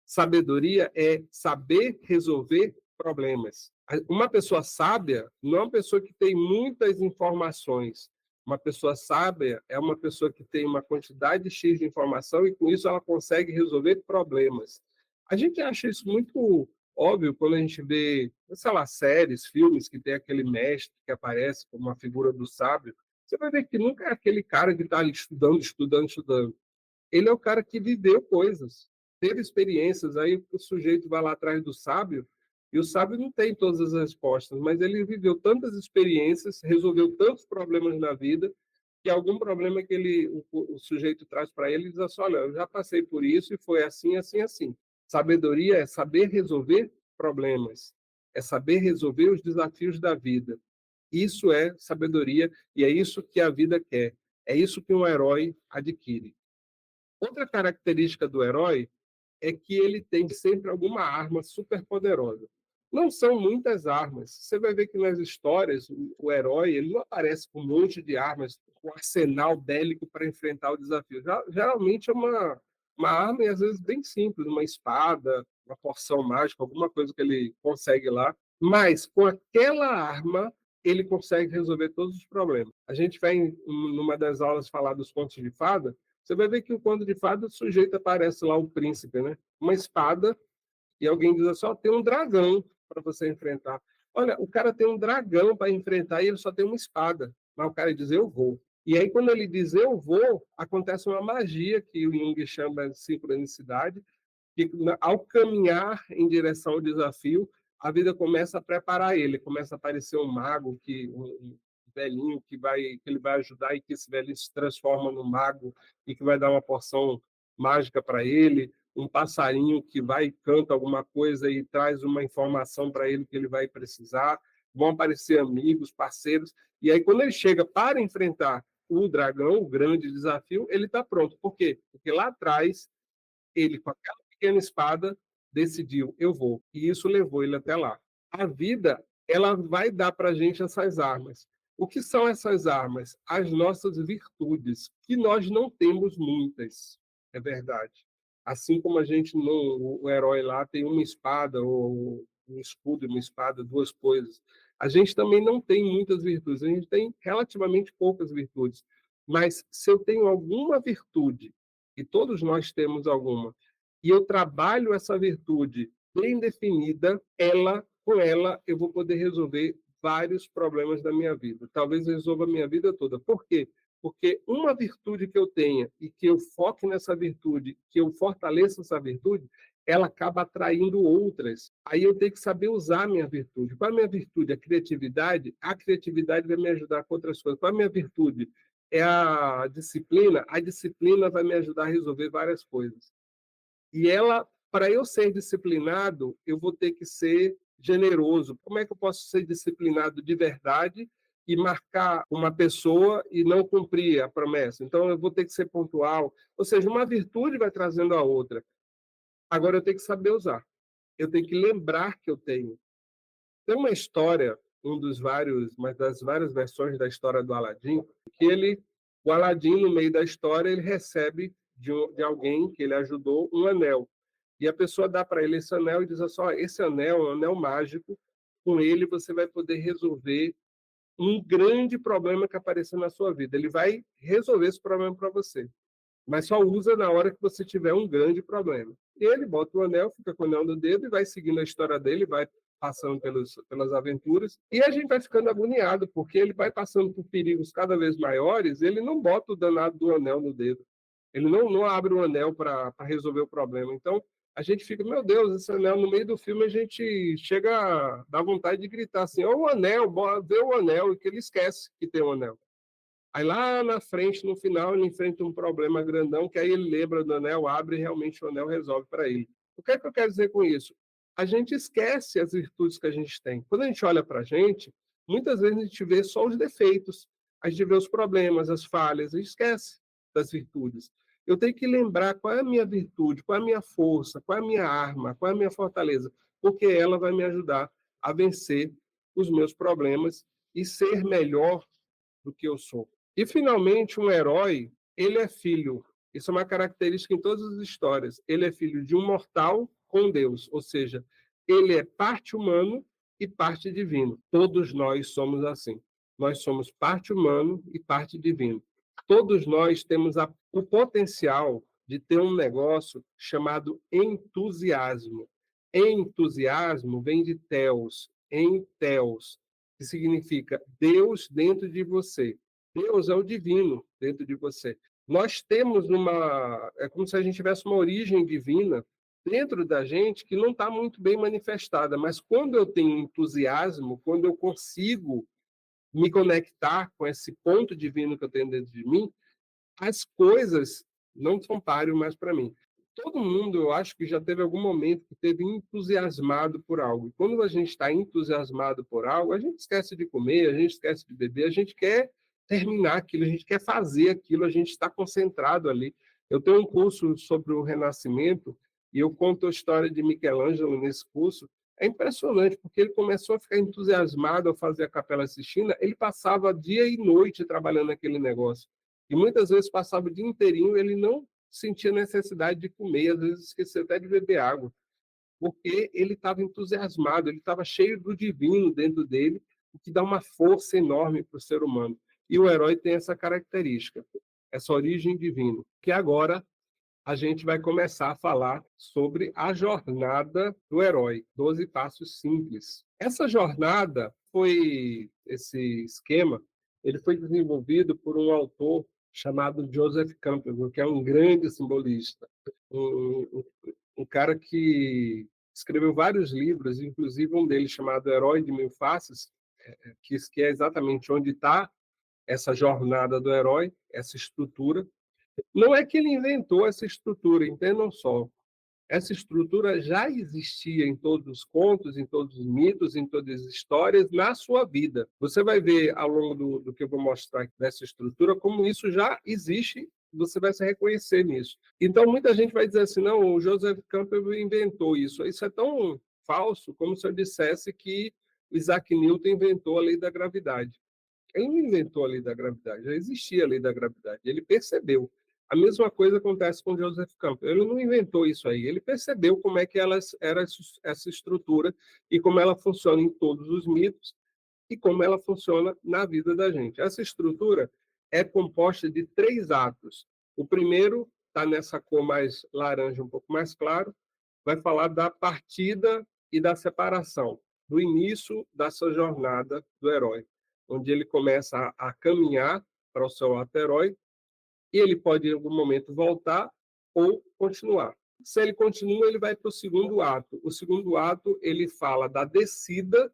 Sabedoria é saber resolver problemas. Uma pessoa sábia não é uma pessoa que tem muitas informações. Uma pessoa sábia é uma pessoa que tem uma quantidade X de informação e, com isso, ela consegue resolver problemas. A gente acha isso muito óbvio quando a gente vê, sei lá, séries, filmes que tem aquele mestre que aparece como uma figura do sábio. Você vai ver que nunca é aquele cara que está ali estudando, estudando, estudando. Ele é o cara que viveu coisas, teve experiências. Aí o sujeito vai lá atrás do sábio, e o sábio não tem todas as respostas, mas ele viveu tantas experiências, resolveu tantos problemas na vida, que algum problema que o sujeito traz para ele, ele diz assim: olha, eu já passei por isso e foi assim, assim, assim. Sabedoria é saber resolver problemas, é saber resolver os desafios da vida. Isso é sabedoria e é isso que a vida quer. É isso que um herói adquire. Outra característica do herói é que ele tem sempre alguma arma superpoderosa. Não são muitas armas. Você vai ver que nas histórias o herói ele não aparece com um monte de armas, com um arsenal bélico para enfrentar o desafio. Geralmente é uma arma, e às vezes bem simples, uma espada, uma porção mágica, alguma coisa que ele consegue lá. Mas com aquela arma ele consegue resolver todos os problemas. A gente vai, numa das aulas, falar dos contos de fada. Você vai ver que o conto de fada, o sujeito aparece lá, o príncipe, né? Uma espada, e alguém diz assim: ó, tem um dragão para você enfrentar. Olha, o cara tem um dragão para enfrentar e ele só tem uma espada. Mas o cara diz: eu vou. E aí, quando ele diz eu vou, acontece uma magia que o Jung chama de sincronicidade, que ao caminhar em direção ao desafio, a vida começa a preparar ele, começa a aparecer um mago, um velhinho que ele vai ajudar, e que esse velhinho se transforma no mago e que vai dar uma porção mágica para ele, um passarinho que vai e canta alguma coisa e traz uma informação para ele que ele vai precisar, vão aparecer amigos, parceiros, e aí quando ele chega para enfrentar o dragão, o grande desafio, ele está pronto. Por quê? Porque lá atrás ele, com aquela pequena espada, decidiu: eu vou. E isso levou ele até lá. A vida, ela vai dar para a gente essas armas. O que são essas armas? As nossas virtudes, que nós não temos muitas, é verdade. Assim como a gente não, o herói lá tem uma espada, ou um escudo e uma espada, duas coisas. A gente também não tem muitas virtudes, a gente tem relativamente poucas virtudes. Mas se eu tenho alguma virtude, e todos nós temos alguma, e eu trabalho essa virtude bem definida, com ela, eu vou poder resolver vários problemas da minha vida. Talvez resolva a minha vida toda. Por quê? Porque uma virtude que eu tenha e que eu foque nessa virtude, que eu fortaleça essa virtude, ela acaba atraindo outras. Aí eu tenho que saber usar a minha virtude. Qual é a minha virtude? A criatividade vai me ajudar com outras coisas. Qual é a minha virtude? É a disciplina vai me ajudar a resolver várias coisas. E ela, para eu ser disciplinado, eu vou ter que ser generoso. Como é que eu posso ser disciplinado de verdade e marcar uma pessoa e não cumprir a promessa? Então, eu vou ter que ser pontual. Ou seja, uma virtude vai trazendo a outra. Agora, eu tenho que saber usar. Eu tenho que lembrar que eu tenho. Tem uma história, uma das várias versões da história do Aladim, que o Aladim, no meio da história, ele recebe de alguém que ele ajudou um anel. E a pessoa dá para ele esse anel e diz assim: ó, esse anel é um anel mágico, com ele você vai poder resolver um grande problema que aparecer na sua vida. Ele vai resolver esse problema para você, mas só usa na hora que você tiver um grande problema. E ele bota o anel, fica com o anel no dedo e vai seguindo a história dele, vai passando pelas aventuras. E a gente vai ficando agoniado, porque ele vai passando por perigos cada vez maiores, ele não bota o danado do anel no dedo. Ele não abre o anel para resolver o problema. Então, a gente fica: meu Deus, esse anel, no meio do filme, a gente chega a dar vontade de gritar assim: ó, o anel, vê o anel, e que ele esquece que tem um anel. Aí lá na frente, no final, ele enfrenta um problema grandão, que aí ele lembra do anel, abre e realmente o anel resolve para ele. O que é que eu quero dizer com isso? A gente esquece as virtudes que a gente tem. Quando a gente olha para a gente, muitas vezes a gente vê só os defeitos, a gente vê os problemas, as falhas, e esquece das virtudes. Eu tenho que lembrar qual é a minha virtude, qual é a minha força, qual é a minha arma, qual é a minha fortaleza, porque ela vai me ajudar a vencer os meus problemas e ser melhor do que eu sou. E, finalmente, um herói, ele é filho. Isso é uma característica em todas as histórias. Ele é filho de um mortal com Deus, ou seja, ele é parte humano e parte divino. Todos nós somos assim. Nós somos parte humano e parte divino. Todos nós temos o potencial de ter um negócio chamado entusiasmo. Entusiasmo vem de theos, em theos, que significa Deus dentro de você. Deus é o divino dentro de você. Nós temos é como se a gente tivesse uma origem divina dentro da gente que não está muito bem manifestada, mas quando eu tenho entusiasmo, quando eu consigo me conectar com esse ponto divino que eu tenho dentro de mim, as coisas não são páreo mais para mim. Todo mundo, eu acho que já teve algum momento que teve entusiasmado por algo. E quando a gente está entusiasmado por algo, a gente esquece de comer, a gente esquece de beber, a gente quer terminar aquilo, a gente quer fazer aquilo, a gente está concentrado ali. Eu tenho um curso sobre o Renascimento e eu conto a história de Michelangelo nesse curso. É impressionante, porque ele começou a ficar entusiasmado ao fazer a Capela Sistina, ele passava dia e noite trabalhando naquele negócio. E muitas vezes passava o dia inteirinho, ele não sentia necessidade de comer, às vezes esquecia até de beber água, porque ele estava entusiasmado, ele estava cheio do divino dentro dele, o que dá uma força enorme para o ser humano. E o herói tem essa característica, essa origem divina, que agora a gente vai começar a falar sobre a jornada do herói, 12 passos simples. Essa jornada esse esquema, ele foi desenvolvido por um autor chamado Joseph Campbell, que é um grande simbolista, um cara que escreveu vários livros, inclusive um deles chamado Herói de Mil Faces, que é exatamente onde está essa jornada do herói, essa estrutura. Não é que ele inventou essa estrutura, entendam só. Essa estrutura já existia em todos os contos, em todos os mitos, em todas as histórias, na sua vida. Você vai ver ao longo do que eu vou mostrar aqui dessa estrutura, como isso já existe, você vai se reconhecer nisso. Então, muita gente vai dizer assim, não, o Joseph Campbell inventou isso. Isso é tão falso como se eu dissesse que Isaac Newton inventou a lei da gravidade. Ele não inventou a lei da gravidade, já existia a lei da gravidade. Ele percebeu. A mesma coisa acontece com Joseph Campbell. Ele não inventou isso aí, ele percebeu como é que era essa estrutura e como ela funciona em todos os mitos e como ela funciona na vida da gente. Essa estrutura é composta de 3 atos. O primeiro está nessa cor mais laranja, um pouco mais claro, vai falar da partida e da separação, do início dessa jornada do herói, onde ele começa a caminhar para o seu ato herói e ele pode, em algum momento, voltar ou continuar. Se ele continua, ele vai para o segundo ato. O segundo ato, ele fala da descida,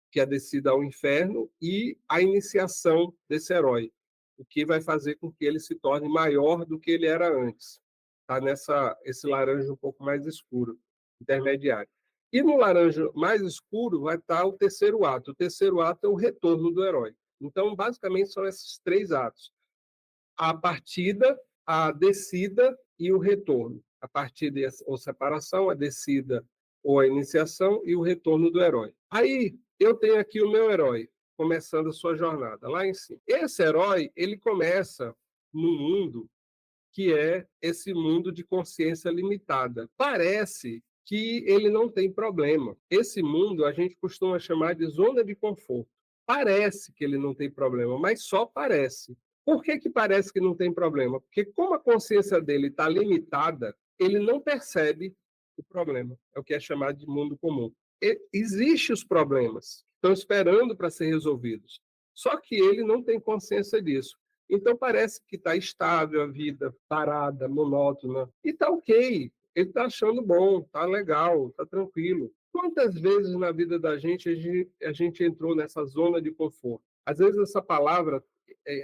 que é a descida ao inferno, e a iniciação desse herói, o que vai fazer com que ele se torne maior do que ele era antes. Está esse laranja um pouco mais escuro, intermediário. E no laranja mais escuro vai estar o terceiro ato. O terceiro ato é o retorno do herói. Então, basicamente, são esses 3 atos: a partida, a descida e o retorno. A partida ou separação, a descida ou a iniciação e o retorno do herói. Aí eu tenho aqui o meu herói começando a sua jornada lá em cima. Esse herói, ele começa no mundo que é esse mundo de consciência limitada. Parece que ele não tem problema. Esse mundo a gente costuma chamar de zona de conforto. Parece que ele não tem problema, mas só parece. Por que, que parece que não tem problema? Porque como a consciência dele está limitada, ele não percebe o problema. É o que é chamado de mundo comum. Existem os problemas, estão esperando para ser resolvidos. Só que ele não tem consciência disso. Então parece que está estável a vida, parada, monótona. E está ok. Ele está achando bom, está legal, está tranquilo. Quantas vezes na vida da gente a gente entrou nessa zona de conforto? Às vezes essa palavra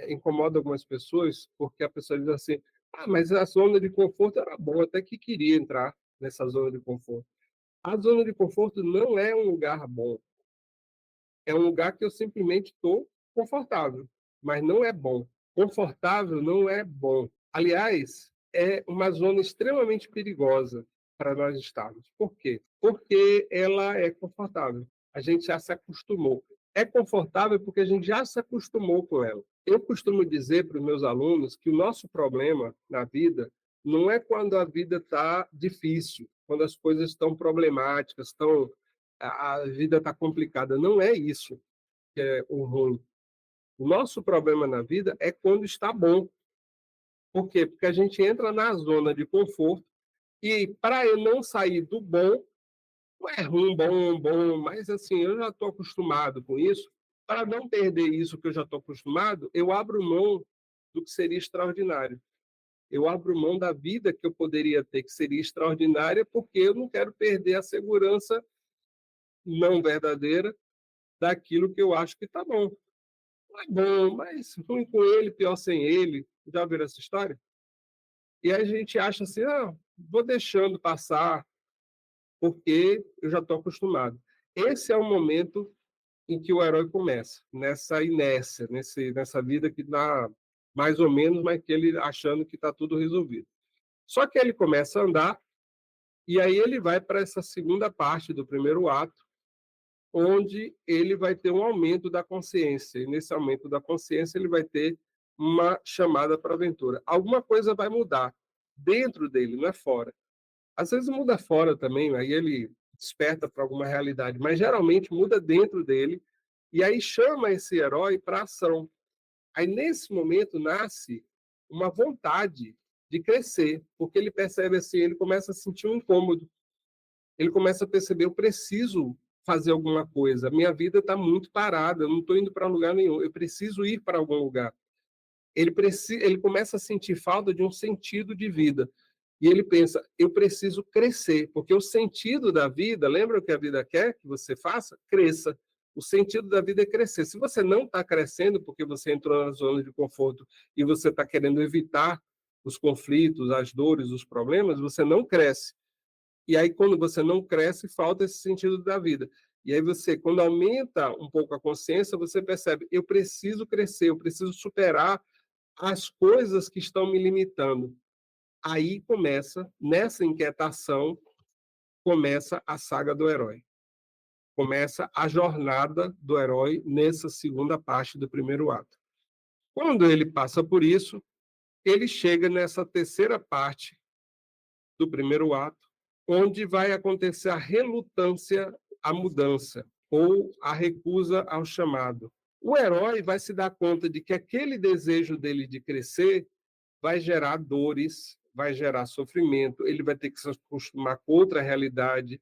incomoda algumas pessoas, porque a pessoa diz assim, ah, mas a zona de conforto era boa, até que queria entrar nessa zona de conforto. A zona de conforto não é um lugar bom. É um lugar que eu simplesmente estou confortável, mas não é bom. Confortável não é bom. Aliás, é uma zona extremamente perigosa para nós estarmos. Por quê? Porque ela é confortável. A gente já se acostumou. É confortável porque a gente já se acostumou com ela. Eu costumo dizer para os meus alunos que o nosso problema na vida não é quando a vida está difícil, quando as coisas estão problemáticas, a vida está complicada. Não é isso que é o ruim. O nosso problema na vida é quando está bom. Por quê? Porque a gente entra na zona de conforto e para eu não sair do bom, não é ruim, bom, mas assim, eu já estou acostumado com isso. Para não perder isso que eu já estou acostumado, eu abro mão do que seria extraordinário. Eu abro mão da vida que eu poderia ter, que seria extraordinária, porque eu não quero perder a segurança não verdadeira daquilo que eu acho que está bom. Não é bom, mas ruim com ele, pior sem ele. Já viram essa história? E aí a gente acha assim, ah, vou deixando passar, porque eu já estou acostumado. Esse é o momento em que o herói começa, nessa inércia, nessa vida que dá mais ou menos, mas que ele achando que está tudo resolvido. Só que ele começa a andar, e aí ele vai para essa segunda parte do primeiro ato, onde ele vai ter um aumento da consciência. E nesse aumento da consciência, ele vai ter uma chamada para a aventura. Alguma coisa vai mudar dentro dele, não é fora. Às vezes muda fora também, aí ele desperta para alguma realidade, mas geralmente muda dentro dele, e aí chama esse herói para ação. Aí nesse momento nasce uma vontade de crescer, porque ele percebe assim, ele começa a sentir um incômodo, ele começa a perceber, eu preciso fazer alguma coisa, a minha vida está muito parada, eu não estou indo para lugar nenhum, eu preciso ir para algum lugar. Ele começa a sentir falta de um sentido de vida. E ele pensa, eu preciso crescer, porque o sentido da vida, lembra o que a vida quer que você faça? Cresça. O sentido da vida é crescer. Se você não está crescendo porque você entrou na zona de conforto e você está querendo evitar os conflitos, as dores, os problemas, você não cresce. E aí, quando você não cresce, falta esse sentido da vida. E aí você, quando aumenta um pouco a consciência, você percebe, eu preciso crescer, eu preciso superar as coisas que estão me limitando. Aí começa, nessa inquietação, começa a saga do herói. Começa a jornada do herói nessa segunda parte do primeiro ato. Quando ele passa por isso, ele chega nessa terceira parte do primeiro ato, onde vai acontecer a relutância à mudança ou a recusa ao chamado. O herói vai se dar conta de que aquele desejo dele de crescer vai gerar dores, vai gerar sofrimento, ele vai ter que se acostumar com outra realidade,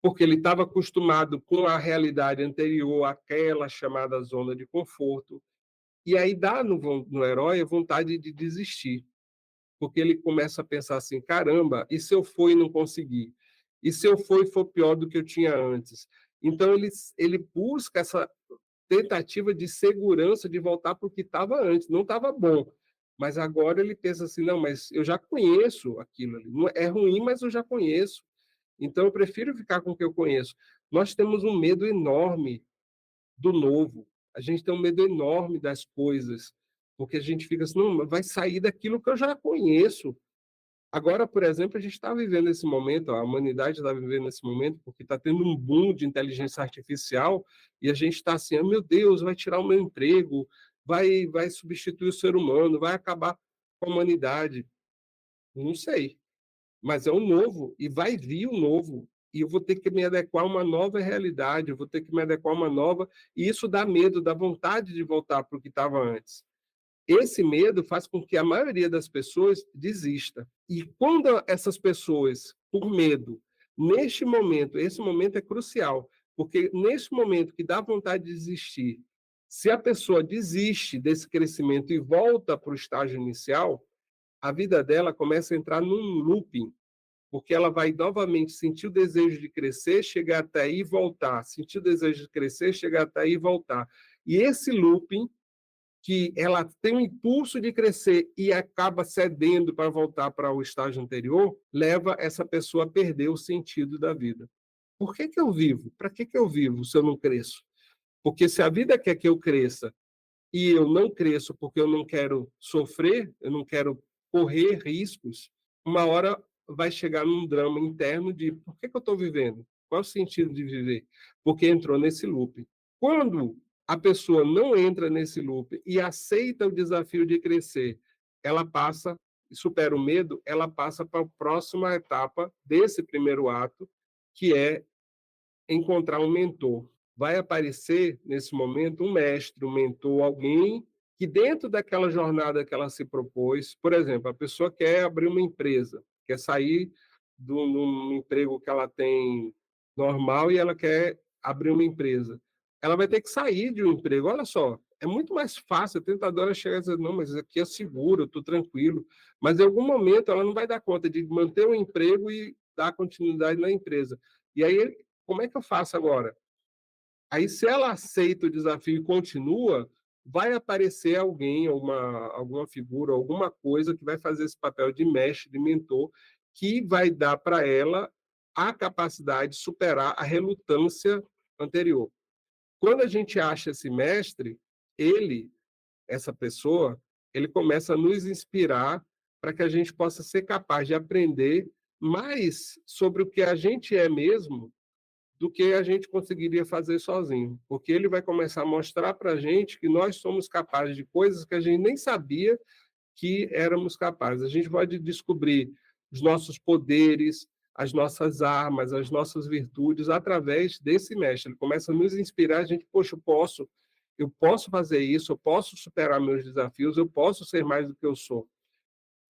porque ele estava acostumado com a realidade anterior, aquela chamada zona de conforto, e aí dá no herói a vontade de desistir, porque ele começa a pensar assim, caramba, e se eu for e não conseguir? E se eu for e for pior do que eu tinha antes? Então ele busca essa tentativa de segurança de voltar para o que estava antes. Não estava bom, mas agora ele pensa assim, não, mas eu já conheço aquilo ali. Não é ruim, mas eu já conheço. Então eu prefiro ficar com o que eu conheço. Nós temos um medo enorme do novo. A gente tem um medo enorme das coisas, porque a gente fica assim, não, vai sair daquilo que eu já conheço. Agora, por exemplo, a gente está vivendo esse momento, a humanidade está vivendo esse momento, porque está tendo um boom de inteligência artificial e a gente está assim, oh, meu Deus, vai tirar o meu emprego, vai substituir o ser humano, vai acabar com a humanidade. Não sei, mas é o novo e vai vir o novo. E eu vou ter que me adequar a uma nova realidade, eu vou ter que me adequar a uma nova. E isso dá medo, dá vontade de voltar para o que estava antes. Esse medo faz com que a maioria das pessoas desista. E quando essas pessoas, por medo, neste momento, esse momento é crucial, porque neste momento que dá vontade de desistir, se a pessoa desiste desse crescimento e volta para o estágio inicial, a vida dela começa a entrar num looping, porque ela vai novamente sentir o desejo de crescer, chegar até aí e voltar, sentir o desejo de crescer, chegar até aí e voltar. E esse looping que ela tem um impulso de crescer e acaba cedendo para voltar para o estágio anterior, leva essa pessoa a perder o sentido da vida. Por que eu vivo? Para que eu vivo se eu não cresço? Porque se a vida quer que eu cresça e eu não cresço porque eu não quero sofrer, eu não quero correr riscos, uma hora vai chegar num drama interno de por que eu estou vivendo? Qual é o sentido de viver? Porque entrou nesse loop. Quando a pessoa não entra nesse loop e aceita o desafio de crescer, ela passa, supera o medo, ela passa para a próxima etapa desse primeiro ato, que é encontrar um mentor. Vai aparecer, nesse momento, um mestre, um mentor, alguém que, dentro daquela jornada que ela se propôs, por exemplo, a pessoa quer abrir uma empresa, quer sair de um emprego que ela tem normal e ela quer abrir uma empresa. Ela vai ter que sair de um emprego. Olha só, é muito mais fácil a tentadora chegar e dizer, não, mas aqui é seguro, eu estou tranquilo. Mas, em algum momento, ela não vai dar conta de manter o emprego e dar continuidade na empresa. E aí, como é que eu faço agora? Aí, se ela aceita o desafio e continua, vai aparecer alguém, alguma figura, alguma coisa que vai fazer esse papel de mestre, de mentor, que vai dar para ela a capacidade de superar a relutância anterior. Quando a gente acha esse mestre, ele, essa pessoa, ele começa a nos inspirar para que a gente possa ser capaz de aprender mais sobre o que a gente é mesmo do que a gente conseguiria fazer sozinho, porque ele vai começar a mostrar para a gente que nós somos capazes de coisas que a gente nem sabia que éramos capazes. A gente pode descobrir os nossos poderes, as nossas armas, as nossas virtudes através desse mestre. Ele começa a nos inspirar, a gente, poxa, eu posso fazer isso, eu posso superar meus desafios, eu posso ser mais do que eu sou.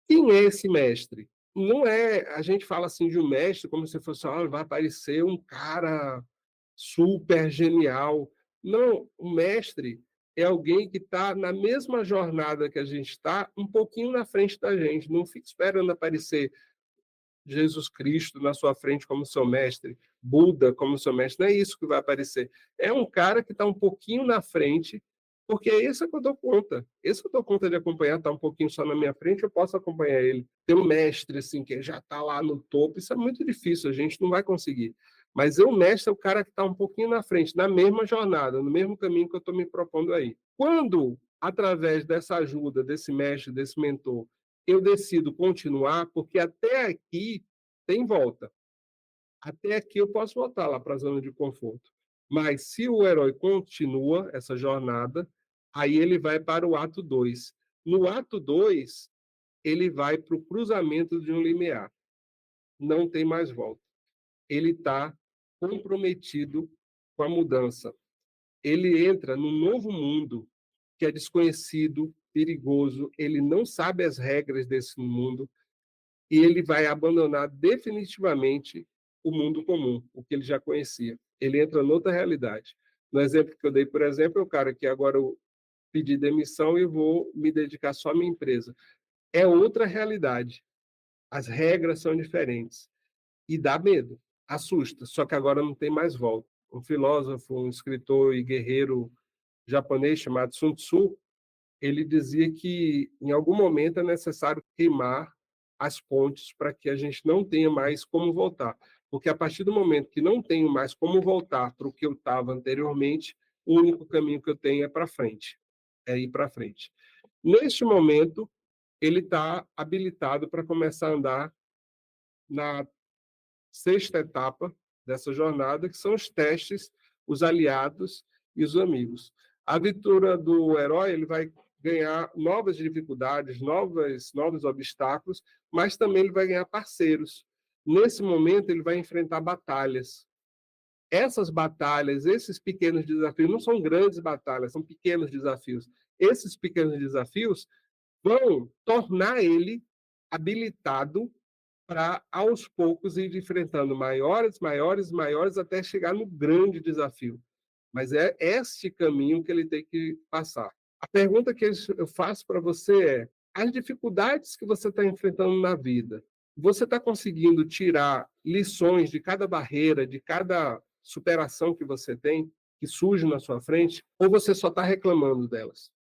Quem é esse mestre? Não é, a gente fala assim de um mestre como se fosse, ah, vai aparecer um cara super genial. Não, o mestre é alguém que está na mesma jornada que a gente está, um pouquinho na frente da gente. Não fica esperando aparecer Jesus Cristo na sua frente como seu mestre, Buda como seu mestre, não é isso que vai aparecer. É um cara que está um pouquinho na frente, porque é esse que eu dou conta. Esse que eu dou conta de acompanhar, está um pouquinho só na minha frente, eu posso acompanhar ele. Ter um mestre, assim, que já está lá no topo, isso é muito difícil, a gente não vai conseguir. Mas o mestre é o cara que está um pouquinho na frente, na mesma jornada, no mesmo caminho que eu estou me propondo aí. Quando, através dessa ajuda, desse mestre, desse mentor, eu decido continuar, porque até aqui tem volta. Até aqui eu posso voltar lá para a zona de conforto. Mas se o herói continua essa jornada, aí ele vai para o ato 2. No ato 2, ele vai para o cruzamento de um limiar. Não tem mais volta. Ele está comprometido com a mudança. Ele entra num novo mundo que é desconhecido, perigoso, ele não sabe as regras desse mundo, e ele vai abandonar definitivamente o mundo comum, o que ele já conhecia. Ele entra noutra realidade. No exemplo que eu dei, por exemplo, é o cara que agora eu pedi demissão e vou me dedicar só à minha empresa. É outra realidade. As regras são diferentes. E dá medo, assusta, só que agora não tem mais volta. Um filósofo, um escritor e guerreiro japonês chamado Sun Tzu, ele dizia que em algum momento é necessário queimar as pontes para que a gente não tenha mais como voltar. Porque a partir do momento que não tenho mais como voltar para o que eu estava anteriormente, o único caminho que eu tenho é para frente, é ir para frente. Neste momento, ele está habilitado para começar a andar na sexta etapa dessa jornada, que são os testes, os aliados e os amigos. A aventura do herói, ele vai ganhar novas dificuldades, novos obstáculos, mas também ele vai ganhar parceiros. Nesse momento, ele vai enfrentar batalhas. Essas batalhas, esses pequenos desafios, não são grandes batalhas, são pequenos desafios. Esses pequenos desafios vão tornar ele habilitado para, aos poucos, ir enfrentando maiores, maiores, maiores, até chegar no grande desafio. Mas é este caminho que ele tem que passar. A pergunta que eu faço para você é: as dificuldades que você está enfrentando na vida, você está conseguindo tirar lições de cada barreira, de cada superação que você tem, que surge na sua frente, ou você só está reclamando delas?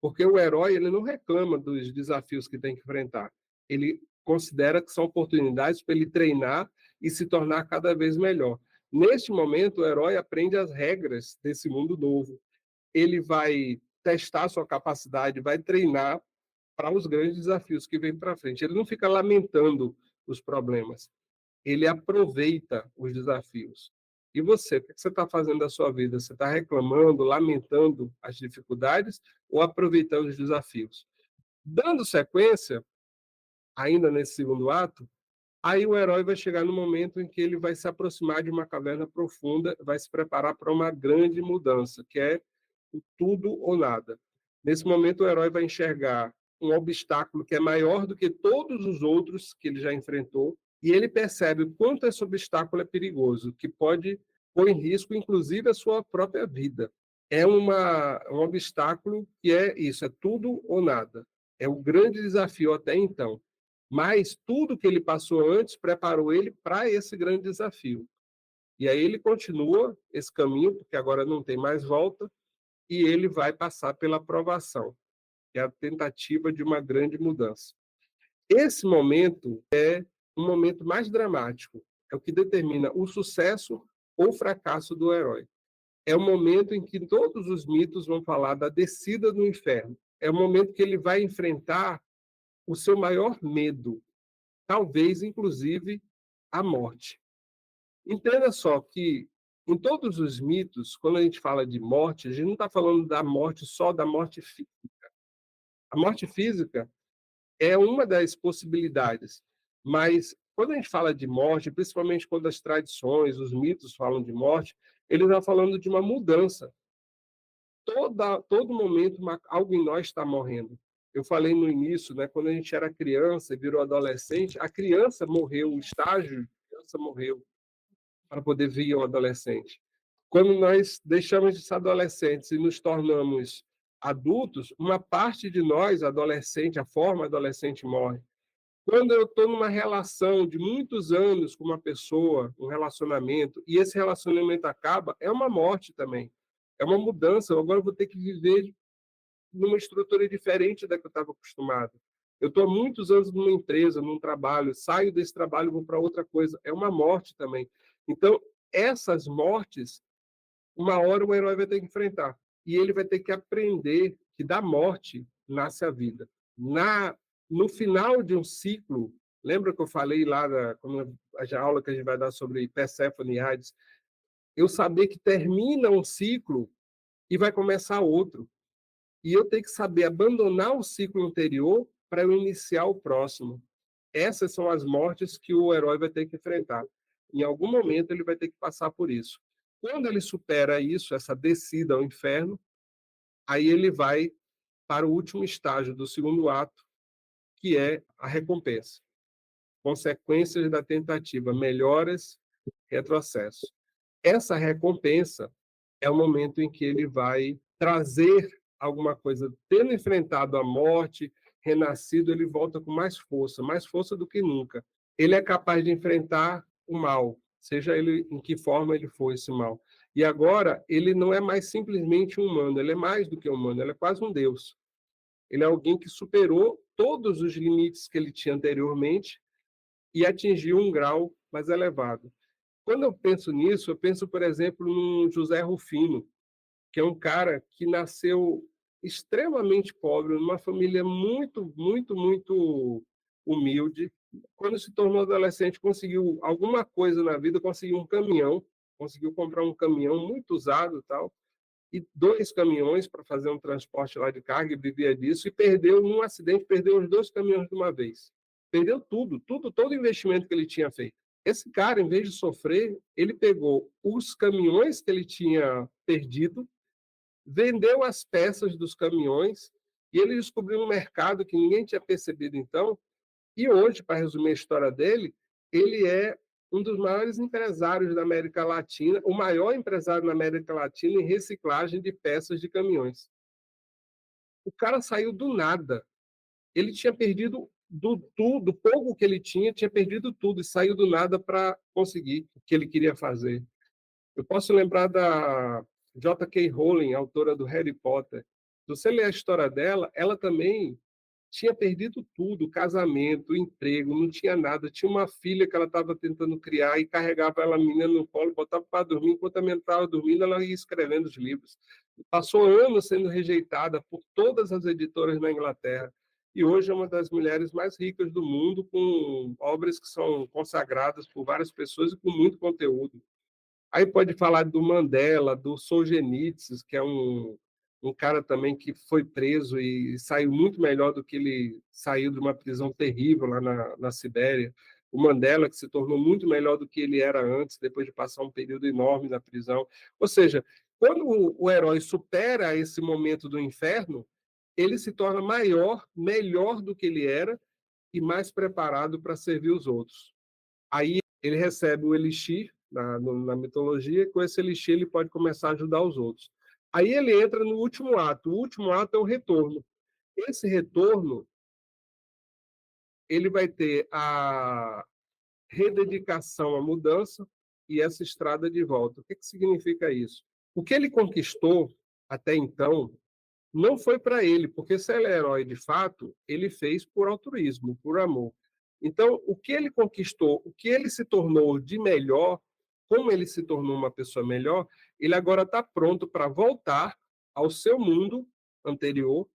Porque o herói, ele não reclama dos desafios que tem que enfrentar. Ele considera que são oportunidades para ele treinar e se tornar cada vez melhor. Neste momento, o herói aprende as regras desse mundo novo. Ele vai testar sua capacidade, vai treinar para os grandes desafios que vêm para frente. Ele não fica lamentando os problemas, ele aproveita os desafios. E você, o que você está fazendo da sua vida? Você está reclamando, lamentando as dificuldades ou aproveitando os desafios? Dando sequência, ainda nesse segundo ato, aí o herói vai chegar no momento em que ele vai se aproximar de uma caverna profunda, vai se preparar para uma grande mudança, que é o tudo ou nada. Nesse momento, o herói vai enxergar um obstáculo que é maior do que todos os outros que ele já enfrentou, e ele percebe o quanto esse obstáculo é perigoso, que pode pôr em risco, inclusive, a sua própria vida. É um obstáculo que é isso, é tudo ou nada. É o grande desafio até então. Mas tudo que ele passou antes preparou ele para esse grande desafio. E aí ele continua esse caminho, porque agora não tem mais volta, e ele vai passar pela aprovação, que é a tentativa de uma grande mudança. Esse momento é um momento mais dramático, é o que determina o sucesso ou o fracasso do herói. É o momento em que todos os mitos vão falar da descida do inferno. É o momento que ele vai enfrentar o seu maior medo, talvez inclusive a morte. Entenda só que em todos os mitos, quando a gente fala de morte, a gente não está falando da morte só da morte física. A morte física é uma das possibilidades, mas quando a gente fala de morte, principalmente quando as tradições, os mitos falam de morte, ele está falando de uma mudança. Todo momento algo em nós está morrendo. Eu falei no início, né, quando a gente era criança e virou adolescente, a criança morreu, o estágio de criança morreu para poder vir ao adolescente. Quando nós deixamos de ser adolescentes e nos tornamos adultos, uma parte de nós, adolescente, a forma adolescente morre. Quando eu estou numa relação de muitos anos com uma pessoa, um relacionamento, e esse relacionamento acaba, é uma morte também. É uma mudança. Eu agora vou ter que viver numa estrutura diferente da que eu estava acostumado. Eu estou há muitos anos numa empresa, num trabalho, saio desse trabalho e vou para outra coisa. É uma morte também. Então, essas mortes, uma hora o herói vai ter que enfrentar. E ele vai ter que aprender que da morte nasce a vida. No final de um ciclo, lembra que eu falei lá quando a aula que a gente vai dar sobre Perséfone e Hades, eu saber que termina um ciclo e vai começar outro. E eu tenho que saber abandonar o ciclo anterior para eu iniciar o próximo. Essas são as mortes que o herói vai ter que enfrentar. Em algum momento ele vai ter que passar por isso. Quando ele supera isso, essa descida ao inferno, aí ele vai para o último estágio do segundo ato, que é a recompensa. Consequências da tentativa, melhoras, retrocesso. Essa recompensa é o momento em que ele vai trazer alguma coisa. Tendo enfrentado a morte, renascido, ele volta com mais força do que nunca. Ele é capaz de enfrentar o mal, seja ele em que forma ele for esse mal. E agora, ele não é mais simplesmente um humano, ele é mais do que humano, ele é quase um deus. Ele é alguém que superou todos os limites que ele tinha anteriormente e atingiu um grau mais elevado. Quando eu penso nisso, eu penso, por exemplo, no José Rufino, que é um cara que nasceu extremamente pobre, numa família muito, muito, muito humilde. Quando se tornou adolescente, conseguiu alguma coisa na vida, conseguiu um caminhão, conseguiu comprar um caminhão muito usado e tal, e 2 caminhões para fazer um transporte lá de carga, e vivia disso, e perdeu, num acidente, perdeu os 2 caminhões de uma vez. Perdeu tudo, todo o investimento que ele tinha feito. Esse cara, em vez de sofrer, ele pegou os caminhões que ele tinha perdido, vendeu as peças dos caminhões, e ele descobriu um mercado que ninguém tinha percebido então, e hoje, para resumir a história dele, ele é um dos maiores empresários da América Latina, o maior empresário na América Latina em reciclagem de peças de caminhões. O cara saiu do nada. Ele tinha perdido tudo, pouco que ele tinha perdido tudo e saiu do nada para conseguir o que ele queria fazer. Eu posso lembrar da J.K. Rowling, autora do Harry Potter. Se você ler a história dela, ela também tinha perdido tudo, casamento, emprego, não tinha nada. Tinha uma filha que ela estava tentando criar e carregava ela, a menina, no colo, botava para dormir. Enquanto a menina estava dormindo, ela ia escrevendo os livros. Passou anos sendo rejeitada por todas as editoras na Inglaterra. e hoje é uma das mulheres mais ricas do mundo, com obras que são consagradas por várias pessoas e com muito conteúdo. Aí pode falar do Mandela, do Solzhenitsyn, que é um cara também que foi preso e saiu muito melhor do que ele saiu de uma prisão terrível lá na Sibéria. O Mandela, que se tornou muito melhor do que ele era antes, depois de passar um período enorme na prisão. Ou seja, quando o herói supera esse momento do inferno, ele se torna maior, melhor do que ele era e mais preparado para servir os outros. Aí ele recebe o elixir na mitologia, e com esse elixir ele pode começar a ajudar os outros. Aí ele entra no último ato. O último ato é o retorno. Esse retorno, ele vai ter a rededicação à mudança e essa estrada de volta. O que significa isso? O que ele conquistou até então não foi para ele, porque se ele é herói de fato, ele fez por altruísmo, por amor. Então, o que ele conquistou, o que ele se tornou de melhor, como ele se tornou uma pessoa melhor, ele agora está pronto para voltar ao seu mundo anterior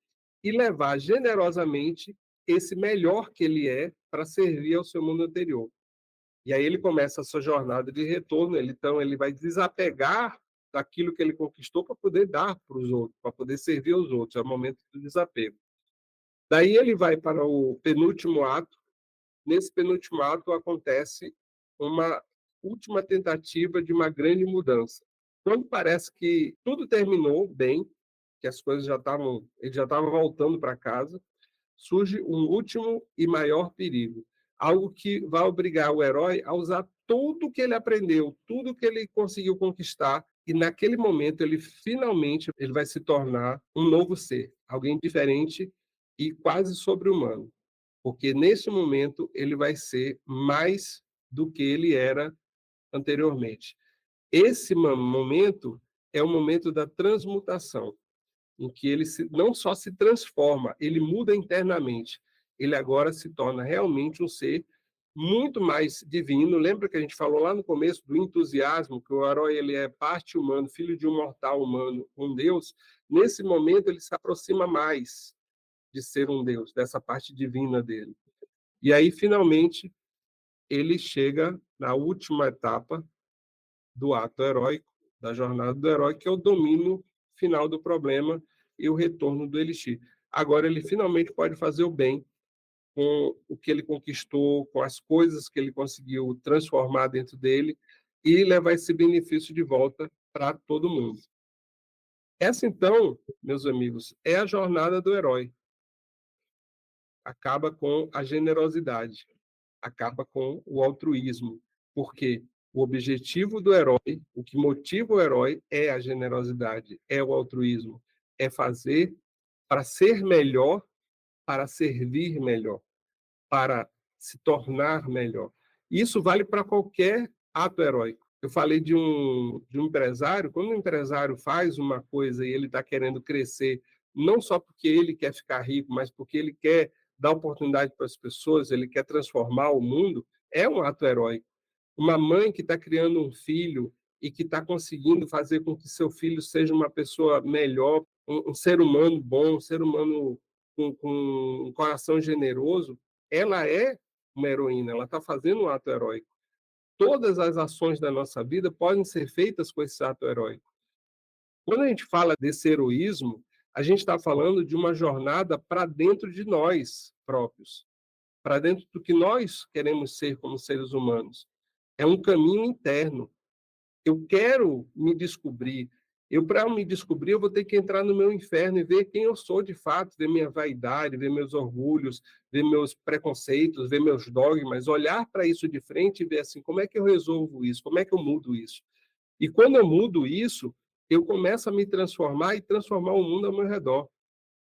e levar generosamente esse melhor que ele é para servir ao seu mundo anterior. E aí ele começa a sua jornada de retorno, então ele vai desapegar daquilo que ele conquistou para poder dar para os outros, para poder servir aos outros, é o momento do desapego. Daí ele vai para o penúltimo ato. Nesse penúltimo ato acontece uma última tentativa de uma grande mudança. Quando parece que tudo terminou bem, que as coisas ele já estava voltando para casa, surge um último e maior perigo. Algo que vai obrigar o herói a usar tudo que ele aprendeu, tudo que ele conseguiu conquistar, e naquele momento ele finalmente ele vai se tornar um novo ser, alguém diferente e quase sobre-humano, porque nesse momento ele vai ser mais do que ele era anteriormente. Esse momento é o momento da transmutação, em que ele não só se transforma, ele muda internamente. Ele agora se torna realmente um ser muito mais divino. Lembra que a gente falou lá no começo do entusiasmo, que o herói ele é parte humano, filho de um mortal humano, um Deus? Nesse momento ele se aproxima mais de ser um Deus, dessa parte divina dele. E aí, finalmente, ele chega na última etapa do ato heróico, da jornada do herói, que é o domínio final do problema e o retorno do elixir. Agora ele finalmente pode fazer o bem com o que ele conquistou, com as coisas que ele conseguiu transformar dentro dele e levar esse benefício de volta para todo mundo. Essa, então, meus amigos, é a jornada do herói. Acaba com a generosidade, acaba com o altruísmo, porque o objetivo do herói, o que motiva o herói é a generosidade, é o altruísmo, é fazer para ser melhor, para servir melhor, para se tornar melhor. Isso vale para qualquer ato heróico. Eu falei de um empresário, quando um empresário faz uma coisa e ele está querendo crescer, não só porque ele quer ficar rico, mas porque ele quer dar oportunidade para as pessoas, ele quer transformar o mundo, é um ato heróico. Uma mãe que está criando um filho e que está conseguindo fazer com que seu filho seja uma pessoa melhor, um ser humano bom, um ser humano com um coração generoso, ela é uma heroína, ela está fazendo um ato heróico. Todas as ações da nossa vida podem ser feitas com esse ato heróico. Quando a gente fala desse heroísmo, a gente está falando de uma jornada para dentro de nós próprios, para dentro do que nós queremos ser como seres humanos. É um caminho interno. Eu quero me descobrir. Para me descobrir, eu vou ter que entrar no meu inferno e ver quem eu sou de fato, ver minha vaidade, ver meus orgulhos, ver meus preconceitos, ver meus dogmas, olhar para isso de frente e ver assim, como é que eu resolvo isso? Como é que eu mudo isso? E quando eu mudo isso, eu começo a me transformar e transformar o mundo ao meu redor.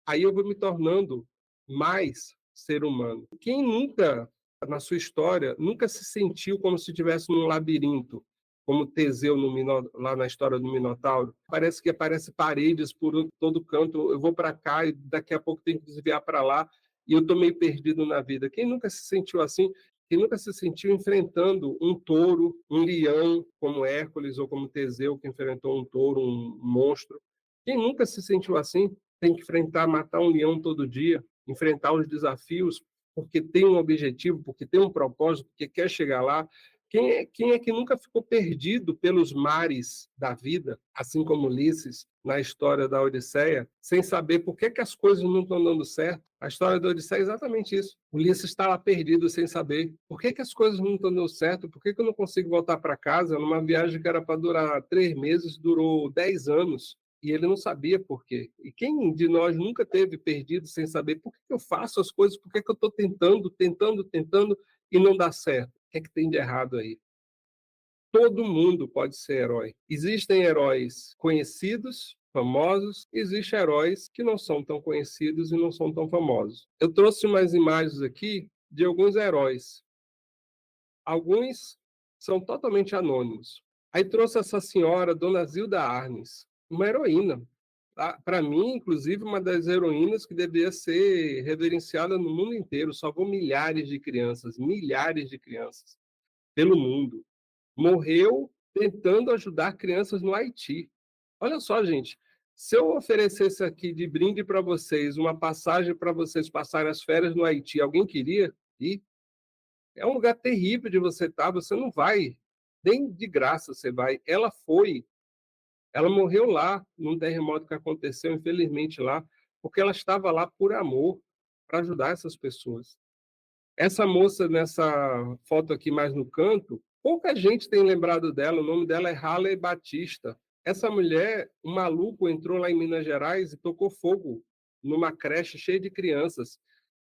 Aí eu vou me tornando mais ser humano. Quem nunca, na sua história, nunca se sentiu como se estivesse num labirinto, como Teseu lá na história do Minotauro? Parece que aparecem paredes por todo canto, eu vou para cá e daqui a pouco tenho que desviar para lá, e eu estou meio perdido na vida. Quem nunca se sentiu assim? Quem nunca se sentiu enfrentando um touro, um leão, como Hércules ou como Teseu, que enfrentou um touro, um monstro? Quem nunca se sentiu assim? Tem que enfrentar, matar um leão todo dia. enfrentar os desafios porque tem um objetivo, porque tem um propósito, porque quer chegar lá. Quem é que nunca ficou perdido pelos mares da vida, assim como Ulisses na história da Odisseia, sem saber por que as coisas não estão dando certo? A história da Odisseia é exatamente isso. Ulisses está lá perdido sem saber por que as coisas não estão dando certo, por que eu não consigo voltar para casa numa viagem que era para durar 3 meses, durou 10 anos. E ele não sabia por quê. E quem de nós nunca teve perdido sem saber por que eu faço as coisas, por que eu estou tentando e não dá certo? O que é que tem de errado aí? Todo mundo pode ser herói. Existem heróis conhecidos, famosos, existem heróis que não são tão conhecidos e não são tão famosos. Eu trouxe umas imagens aqui de alguns heróis. Alguns são totalmente anônimos. Aí trouxe essa senhora, Dona Zilda Arnes, uma heroína. Para mim, inclusive, uma das heroínas que deveria ser reverenciada no mundo inteiro. Salvou milhares de crianças pelo mundo. Morreu tentando ajudar crianças no Haiti. Olha só, gente, se eu oferecesse aqui de brinde para vocês uma passagem para vocês passarem as férias no Haiti, alguém queria ir? É um lugar terrível de você estar, você não vai, nem de graça você vai. Ela foi, ela morreu lá, num terremoto que aconteceu, infelizmente lá, porque ela estava lá por amor, para ajudar essas pessoas. Essa moça nessa foto aqui mais no canto, pouca gente tem lembrado dela, o nome dela é Haley Batista. Essa mulher, um maluco entrou lá em Minas Gerais e tocou fogo numa creche cheia de crianças.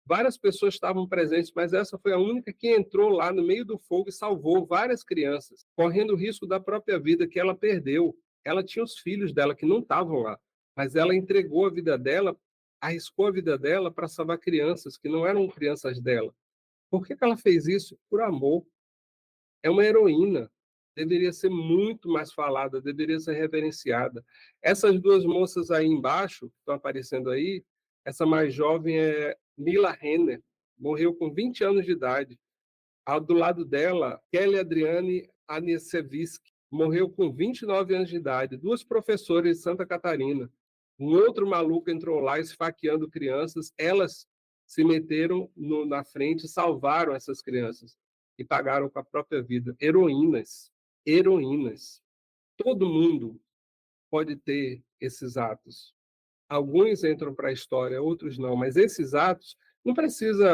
Várias pessoas estavam presentes, mas essa foi a única que entrou lá no meio do fogo e salvou várias crianças, correndo o risco da própria vida que ela perdeu. Ela tinha os filhos dela que não estavam lá, mas ela entregou a vida dela, arriscou a vida dela para salvar crianças que não eram crianças dela. Por que ela fez isso? Por amor. É uma heroína. Deveria ser muito mais falada, deveria ser reverenciada. Essas duas moças aí embaixo, que estão aparecendo aí, essa mais jovem é Mila Renner, morreu com 20 anos de idade. Do lado dela, Kelly Adriane Aniszewski, morreu com 29 anos de idade. Duas professoras de Santa Catarina. Um outro maluco entrou lá esfaqueando crianças. Elas se meteram na frente e salvaram essas crianças. E pagaram com a própria vida. Heroínas. Heroínas. Todo mundo pode ter esses atos. Alguns entram para a história, outros não. Mas esses atos não precisa.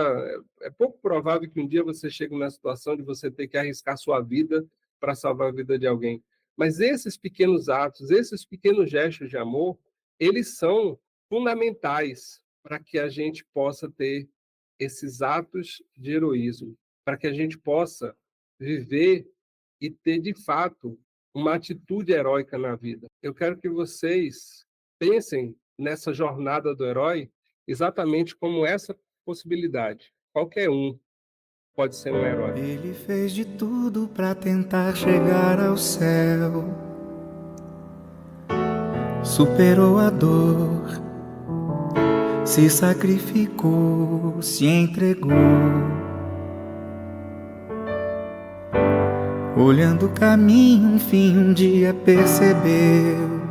É pouco provável que um dia você chegue na situação de você ter que arriscar sua vida para salvar a vida de alguém. Mas esses pequenos atos, esses pequenos gestos de amor, eles são fundamentais para que a gente possa ter esses atos de heroísmo, para que a gente possa viver e ter, de fato, uma atitude heróica na vida. Eu quero que vocês pensem nessa jornada do herói exatamente como essa possibilidade. Qualquer um pode ser um herói. Ele fez de tudo para tentar chegar ao céu. Superou a dor, se sacrificou, se entregou. Olhando o caminho, um fim, um dia percebeu.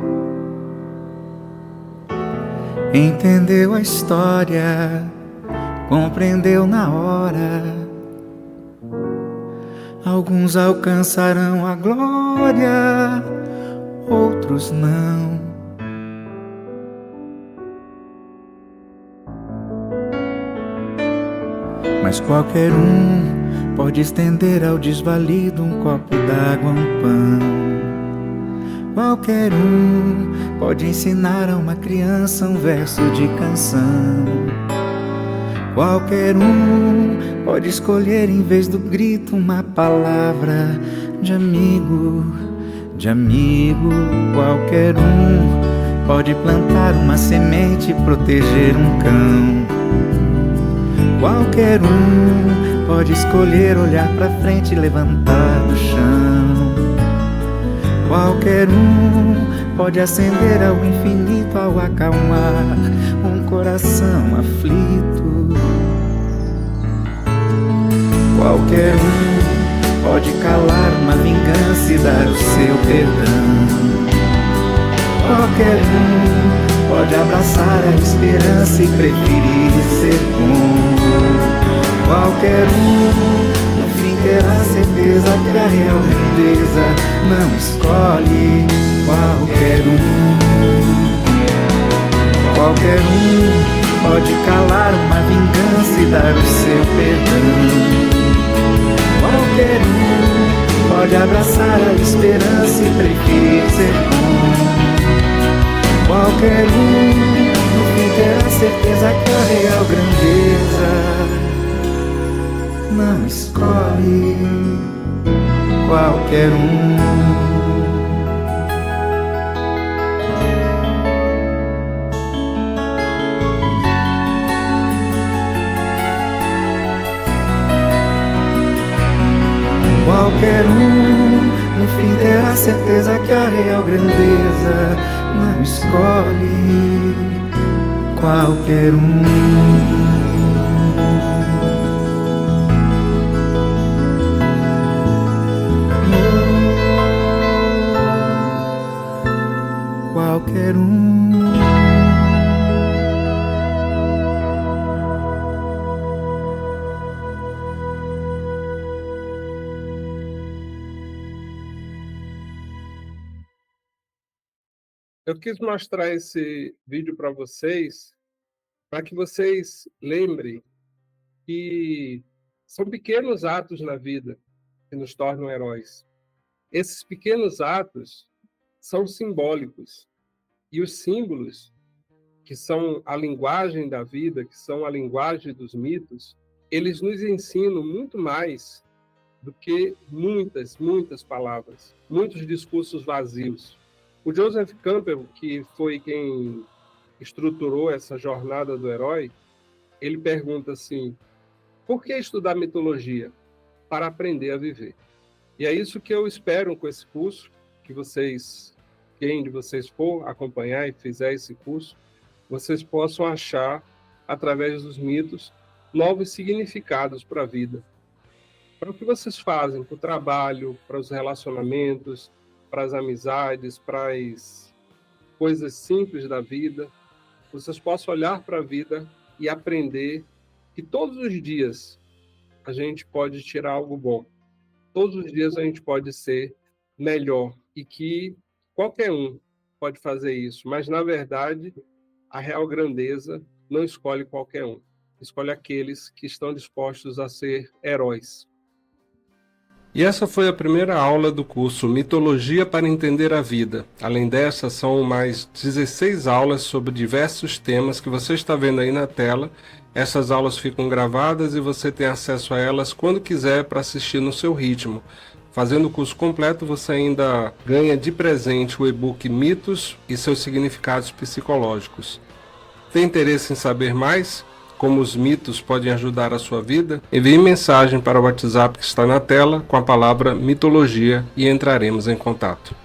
Entendeu a história, compreendeu na hora. Alguns alcançarão a glória, outros não. Mas qualquer um pode estender ao desvalido um copo d'água, um pão. Qualquer um pode ensinar a uma criança um verso de canção. Qualquer um pode escolher em vez do grito uma palavra de amigo, de amigo. Qualquer um pode plantar uma semente e proteger um cão. Qualquer um pode escolher olhar pra frente e levantar do chão. Qualquer um pode acender ao infinito ao acalmar um coração aflito. Qualquer um pode calar uma vingança e dar o seu perdão. Qualquer um pode abraçar a esperança e preferir ser bom. Qualquer no fim terá certeza que a real grandeza não escolhe qualquer Qualquer pode calar uma vingança e dar o seu perdão. Qualquer pode abraçar a esperança e preferir ser bom. Qualquer no fim terá certeza que a real grandeza não escolhe qualquer Qualquer no fim terá certeza que a real grandeza não escolhe qualquer Qualquer Eu quis mostrar esse vídeo para vocês, para que vocês lembrem que são pequenos atos na vida que nos tornam heróis. Esses pequenos atos são simbólicos. E os símbolos, que são a linguagem da vida, que são a linguagem dos mitos, eles nos ensinam muito mais do que muitas palavras, muitos discursos vazios. O Joseph Campbell, que foi quem estruturou essa jornada do herói, ele pergunta assim: por que estudar mitologia? Para aprender a viver. E é isso que eu espero com esse curso, que vocês, quem de vocês for acompanhar e fizer esse curso, vocês possam achar, através dos mitos, novos significados para a vida. Para o que vocês fazem, para o trabalho, para os relacionamentos, para as amizades, para as coisas simples da vida, vocês possam olhar para a vida e aprender que todos os dias a gente pode tirar algo bom. Todos os dias a gente pode ser melhor e que qualquer um pode fazer isso. Mas, na verdade, a real grandeza não escolhe qualquer um. Escolhe aqueles que estão dispostos a ser heróis. E essa foi a primeira aula do curso Mitologia para Entender a Vida. Além dessa, são mais 16 aulas sobre diversos temas que você está vendo aí na tela. Essas aulas ficam gravadas e você tem acesso a elas quando quiser para assistir no seu ritmo. Fazendo o curso completo, você ainda ganha de presente o e-book Mitos e seus significados psicológicos. Tem interesse em saber mais? Como os mitos podem ajudar a sua vida? Envie mensagem para o WhatsApp que está na tela com a palavra mitologia e entraremos em contato.